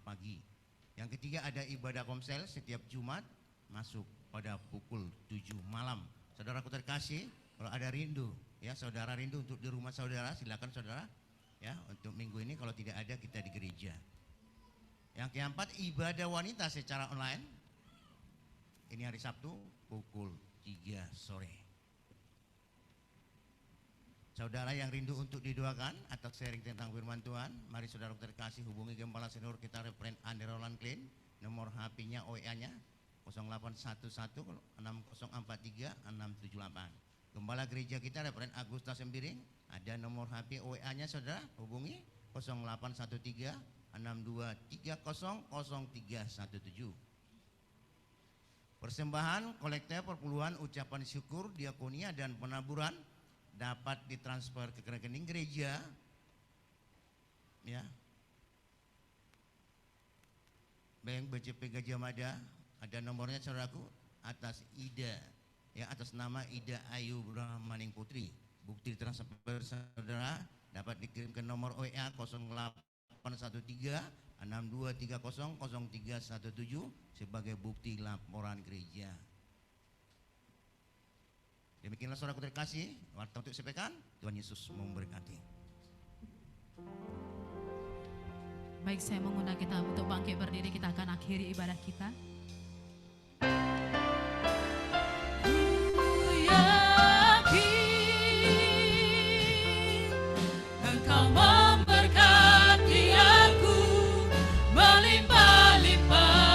pagi. Yang ketiga ada ibadah komsel setiap Jumat, masuk pada pukul 7 malam. Saudaraku terkasih, kalau ada rindu, ya saudara rindu untuk di rumah saudara, silakan saudara, ya untuk minggu ini. Kalau tidak ada, kita di gereja. Yang keempat, ibadah wanita secara online, ini hari Sabtu pukul 3 sore. Saudara yang rindu untuk didoakan atau sharing tentang firman Tuhan, mari saudara terkasih hubungi Gembala Senior kita, Reverend Andi Roland Klein. Nomor HP-nya OEA-nya 0811 6043 678. Gembala gereja kita Reverend Agusta Sembiring, ada nomor HP OEA-nya saudara, hubungi 0813 6230 0317. Persembahan, kolekte, perpuluhan, ucapan syukur, diakonia, dan penaburan dapat ditransfer ke rekening gereja, ya. Bank BCP Gajah Mada, ada nomornya saudaraku, atas Ida, ya atas nama Ida Ayu Brahmaning Putri. Bukti transfer saudara dapat dikirim ke nomor OEA 0813 6230 0317 sebagai bukti laporan gereja. Demikianlah saudaraku terkasih, warta untuk sepekan. Tuhan Yesus memberkati. Baik, saya mengundang kita untuk bangkit berdiri, kita akan akhiri ibadah kita. Engkau memberkati aku melimpah-limpah.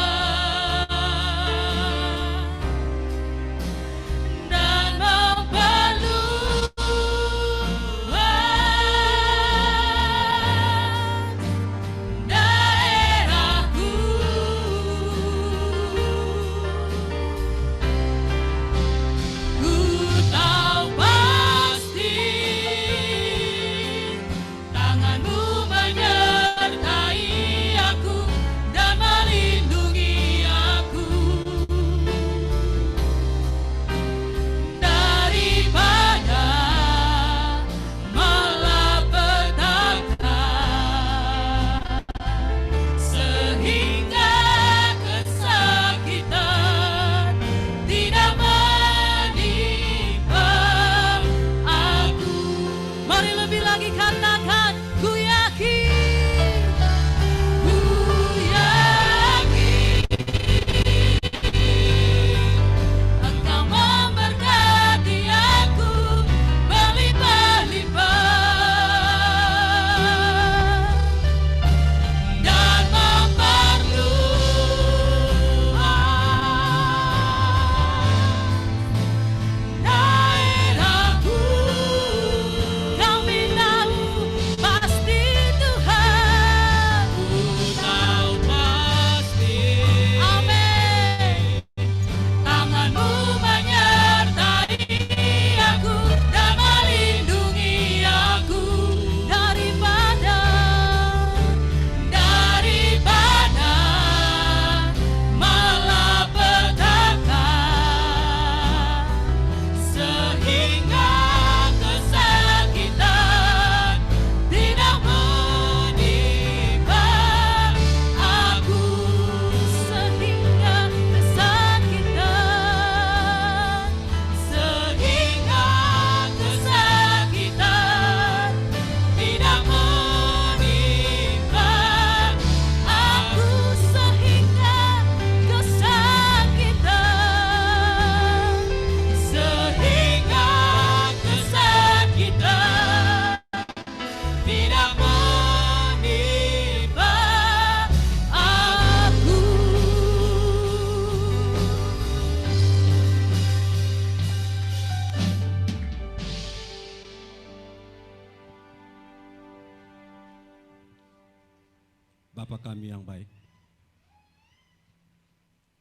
Bapa kami yang baik,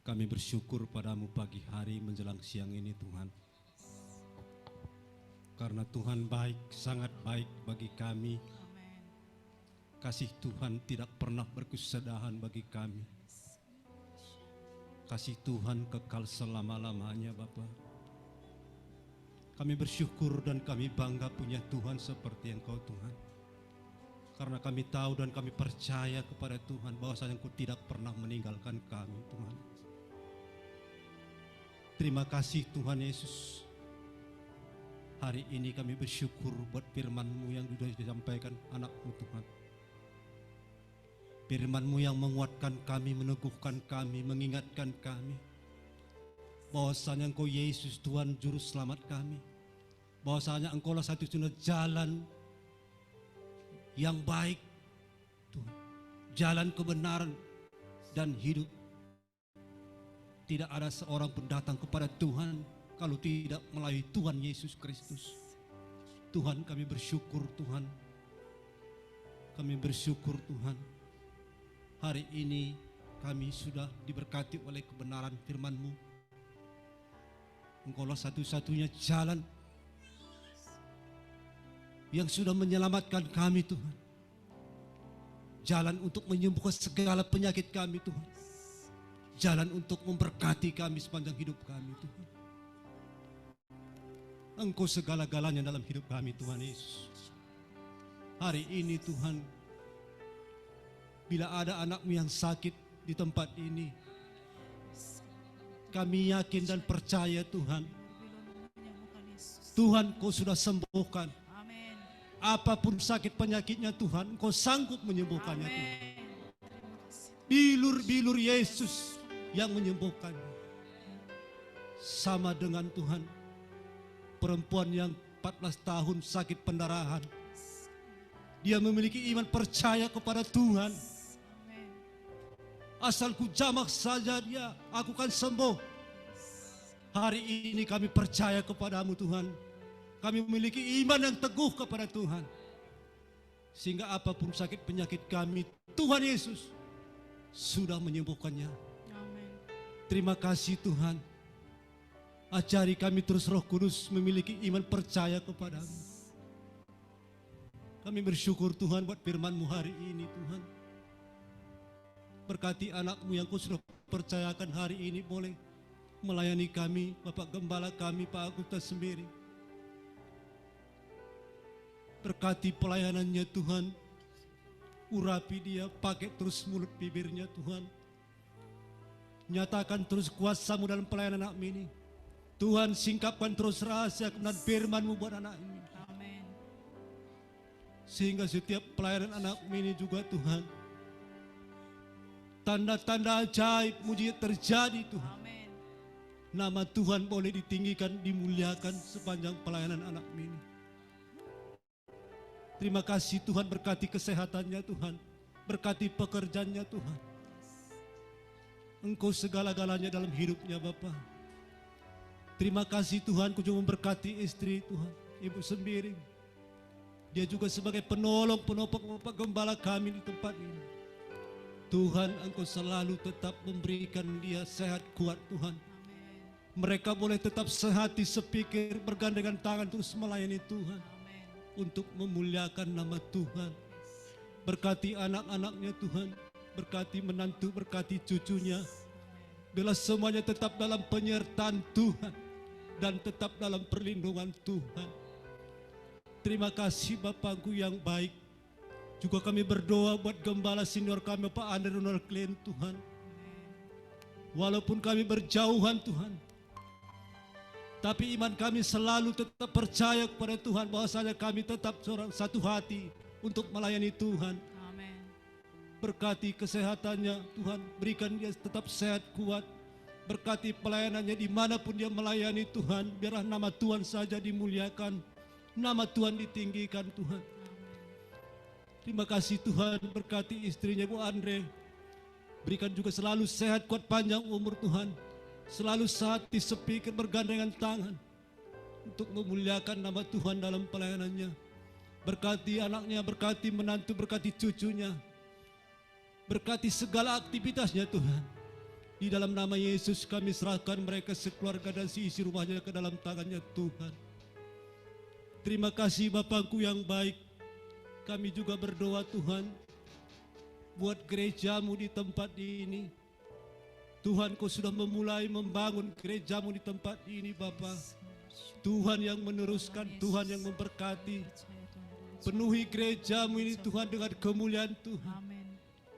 kami bersyukur padamu pagi hari menjelang siang ini Tuhan. Karena Tuhan baik, sangat baik bagi kami. Amin. Kasih Tuhan tidak pernah berkesudahan bagi kami. Kasih Tuhan kekal selama-lamanya Bapa. Kami bersyukur dan kami bangga punya Tuhan seperti Engkau Tuhan. Karena kami tahu dan kami percaya kepada Tuhan bahwasanya Engkau tidak pernah meninggalkan kami Tuhan. Terima kasih Tuhan Yesus. Hari ini kami bersyukur buat firman-Mu yang sudah disampaikan anak-Mu Tuhan. Firman-Mu yang menguatkan kami, meneguhkan kami, mengingatkan kami. Bahwasanya Engkau Yesus Tuhan Juru Selamat kami. Bahwasanya Engkau lah satu-satunya jalan yang baik Tuhan. Jalan kebenaran dan hidup. Tidak ada seorang pun datang kepada Tuhan kalau tidak melalui Tuhan Yesus Kristus. Tuhan kami bersyukur Tuhan. Kami bersyukur Tuhan. Hari ini kami sudah diberkati oleh kebenaran firman-Mu. Engkaulah satu-satunya jalan yang sudah menyelamatkan kami Tuhan. Jalan untuk menyembuhkan segala penyakit kami Tuhan. Jalan untuk memberkati kami sepanjang hidup kami Tuhan. Engkau segala-galanya dalam hidup kami Tuhan Yesus. Hari ini Tuhan, bila ada anak-Mu yang sakit di tempat ini, kami yakin dan percaya Tuhan, Tuhan Kau sudah sembuhkan. Amin. Apapun sakit penyakitnya Tuhan, Kau sanggup menyembuhkannya Tuhan. Amin. Bilur-bilur Yesus yang menyembuhkannya. Sama dengan Tuhan, perempuan yang 14 tahun sakit pendarahan. Dia memiliki iman percaya kepada Tuhan. Amin. Asal ku jamak saja dia, aku akan sembuh. Hari ini kami percaya kepadamu Tuhan. Kami memiliki iman yang teguh kepada Tuhan. Sehingga apapun sakit penyakit kami, Tuhan Yesus sudah menyembuhkannya. Amin. Terima kasih Tuhan. Ajari kami terus Roh Kudus memiliki iman percaya kepadamu. Kami bersyukur Tuhan buat firman-Mu hari ini Tuhan. Berkati anak-Mu yang Kau sudah percayakan hari ini boleh melayani kami, Bapak Gembala kami, Pak Agustus sendiri. Berkati pelayanannya Tuhan. Urapi dia, pakai terus mulut bibirnya Tuhan. Nyatakan terus kuasa-Mu dalam pelayanan anak ini. Tuhan singkapkan terus rahasia kebenaran firman-Mu buat anak ini. Amin. Sehingga setiap pelayanan anak ini juga Tuhan, tanda-tanda ajaib mujizat terjadi Tuhan. Amin. Nama Tuhan boleh ditinggikan, dimuliakan sepanjang pelayanan anak ini. Terima kasih Tuhan, berkati kesehatannya Tuhan, berkati pekerjaannya Tuhan. Engkau segala-galanya dalam hidupnya Bapa. Terima kasih Tuhan, Kau juga memberkati istri Tuhan, Ibu sendiri. Dia juga sebagai penolong, penopang Bapak Gembala kami di tempat ini. Tuhan, Engkau selalu tetap memberikan dia sehat kuat Tuhan. Amin. Mereka boleh tetap sehati sepikir, bergandengan tangan terus melayani Tuhan. Amin. Untuk memuliakan nama Tuhan. Berkati anak-anaknya Tuhan, berkati menantu, berkati cucunya. Bila semuanya tetap dalam penyertaan Tuhan dan tetap dalam perlindungan Tuhan. Terima kasih Bapakku yang baik. Juga kami berdoa buat gembala senior kami Pak Andre Ronald Glenn Tuhan. Walaupun kami berjauhan Tuhan, tapi iman kami selalu tetap percaya kepada Tuhan bahwasanya kami tetap satu hati untuk melayani Tuhan. Amin. Berkati kesehatannya Tuhan, berikan dia tetap sehat kuat. Berkati pelayanannya dimanapun dia melayani Tuhan, biarlah nama Tuhan saja dimuliakan, nama Tuhan ditinggikan Tuhan. Terima kasih Tuhan, berkati istrinya Bu Andre, berikan juga selalu sehat kuat panjang umur Tuhan. Selalu sehati sepikir bergandengan tangan untuk memuliakan nama Tuhan dalam pelayanannya. Berkati anaknya, berkati menantu, berkati cucunya. Berkati segala aktivitasnya Tuhan. Di dalam nama Yesus kami serahkan mereka sekeluarga dan seisi rumahnya ke dalam tangannya Tuhan. Terima kasih Bapakku yang baik. Kami juga berdoa Tuhan, buat gerejamu di tempat ini. Tuhan, Kau sudah memulai membangun gerejamu di tempat ini Bapa. Tuhan yang meneruskan, Tuhan yang memberkati. Penuhi gerejamu ini Tuhan dengan kemuliaan Tuhan. Amin.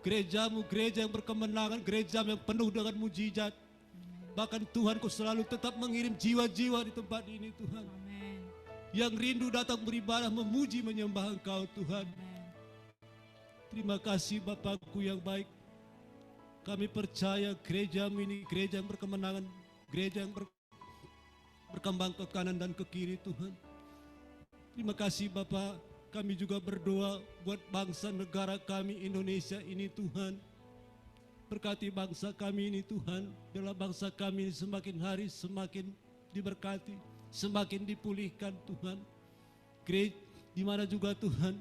Gerejamu gereja yang berkemenangan, gereja yang penuh dengan mujizat. Bahkan Tuhan, Kau selalu tetap mengirim jiwa-jiwa di tempat ini Tuhan. Amin. Yang rindu datang beribadah, memuji, menyembah Engkau Tuhan. Amin. Terima kasih Bapakku yang baik. Kami percaya gerejamu ini gereja yang berkemenangan, gereja yang berkembang ke kanan dan ke kiri Tuhan. Terima kasih Bapak. Kami juga berdoa buat bangsa negara kami Indonesia ini Tuhan. Berkati bangsa kami ini Tuhan. Biarlah bangsa kami ini semakin hari semakin diberkati, semakin dipulihkan Tuhan. Gereja di mana juga Tuhan,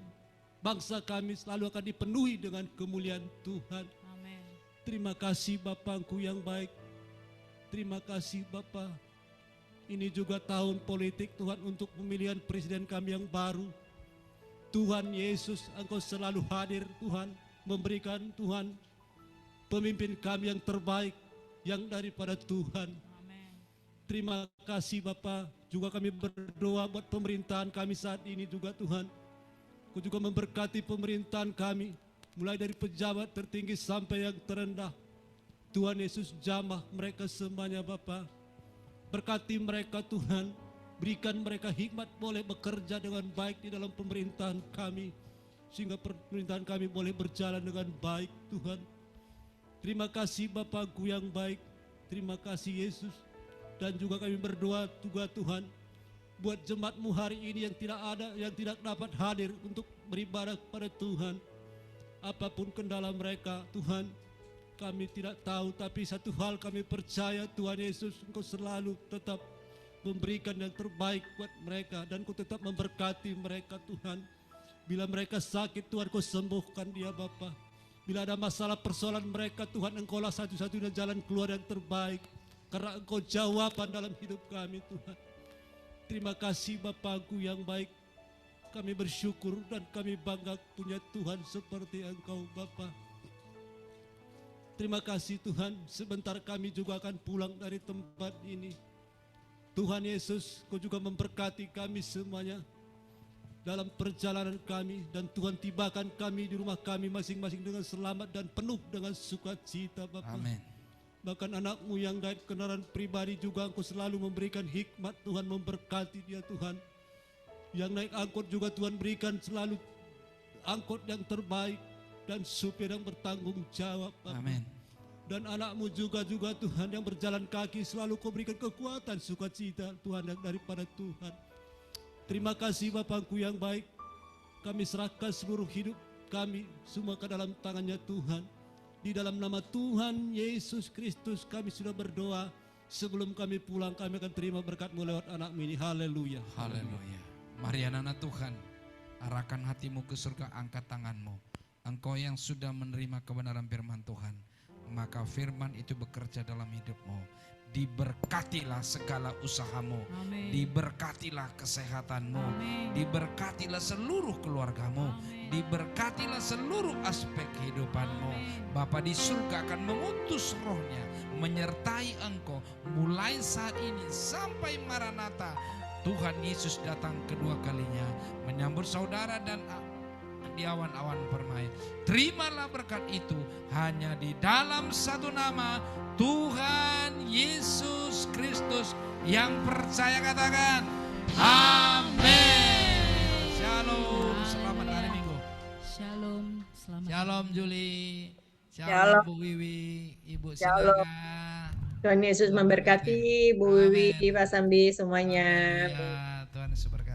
bangsa kami selalu akan dipenuhi dengan kemuliaan Tuhan. Amin. Terima kasih Bapakku yang baik. Terima kasih Bapa. Ini juga tahun politik Tuhan untuk pemilihan presiden kami yang baru. Tuhan Yesus, Engkau selalu hadir Tuhan, memberikan Tuhan pemimpin kami yang terbaik, yang daripada Tuhan. Amin. Terima kasih Bapa. Juga kami berdoa buat pemerintahan kami saat ini juga Tuhan. Kau juga memberkati pemerintahan kami, mulai dari pejabat tertinggi sampai yang terendah. Tuhan Yesus jamah mereka semuanya Bapa. Berkati mereka Tuhan, berikan mereka hikmat boleh bekerja dengan baik di dalam pemerintahan kami, sehingga pemerintahan kami boleh berjalan dengan baik Tuhan. Terima kasih Bapakku yang baik, terima kasih Yesus. Dan juga kami berdoa juga Tuhan, buat jemaatmu hari ini yang tidak dapat hadir untuk beribadah kepada Tuhan. Apapun kendala mereka Tuhan, kami tidak tahu, tapi satu hal kami percaya Tuhan Yesus, Engkau selalu tetap memberikan yang terbaik buat mereka, dan Kau tetap memberkati mereka Tuhan. Bila mereka sakit Tuhan, Kau sembuhkan dia Bapa. Bila ada masalah persoalan mereka Tuhan, Engkaulah satu-satunya jalan keluar yang terbaik, karena Engkau jawaban dalam hidup kami Tuhan. Terima kasih Bapakku yang baik. Kami bersyukur dan kami bangga punya Tuhan seperti Engkau Bapa. Terima kasih Tuhan, sebentar kami juga akan pulang dari tempat ini. Tuhan Yesus, Kau juga memberkati kami semuanya dalam perjalanan kami, dan Tuhan tibakan kami di rumah kami masing-masing dengan selamat dan penuh dengan sukacita Bapa. Amin. Bahkan anakmu yang naik kendaraan pribadi juga Engkau selalu memberikan hikmat Tuhan, memberkati dia Tuhan. Yang naik angkot juga Tuhan berikan selalu angkot yang terbaik dan supir yang bertanggung jawab Bapa. Amin. Dan anakmu juga Tuhan yang berjalan kaki selalu Kau berikan kekuatan, sukacita Tuhan yang daripada Tuhan. Terima kasih Bapakku yang baik. Kami serahkan seluruh hidup kami semua ke dalam tangannya Tuhan. Di dalam nama Tuhan Yesus Kristus kami sudah berdoa. Sebelum kami pulang kami akan terima berkat-Mu lewat anak-Mu ini. Haleluya. Haleluya. Mari anak-anak Tuhan, arahkan hatimu ke surga, angkat tanganmu. Engkau yang sudah menerima kebenaran firman Tuhan, maka firman itu bekerja dalam hidupmu. Diberkatilah segala usahamu. Amin. Diberkatilah kesehatanmu. Amin. Diberkatilah seluruh keluargamu. Amin. Diberkatilah seluruh aspek kehidupanmu. Amin. Bapa di surga akan mengutus rohnya menyertai engkau mulai saat ini sampai Maranatha. Tuhan Yesus datang kedua kalinya menyambut saudara dan di awan-awan permai. Terimalah berkat itu hanya di dalam satu nama, Tuhan Yesus Kristus, yang percaya katakan amin. Shalom, selamat hari Minggu. Shalom, selamat. Shalom Juli, Shalom. shalom Bu Wiwi, Ibu Shalom. Saudara. Tuhan Yesus memberkati Bu Wiwi, Pak Sambi semuanya. Ya, Tuhan Yesus berkati.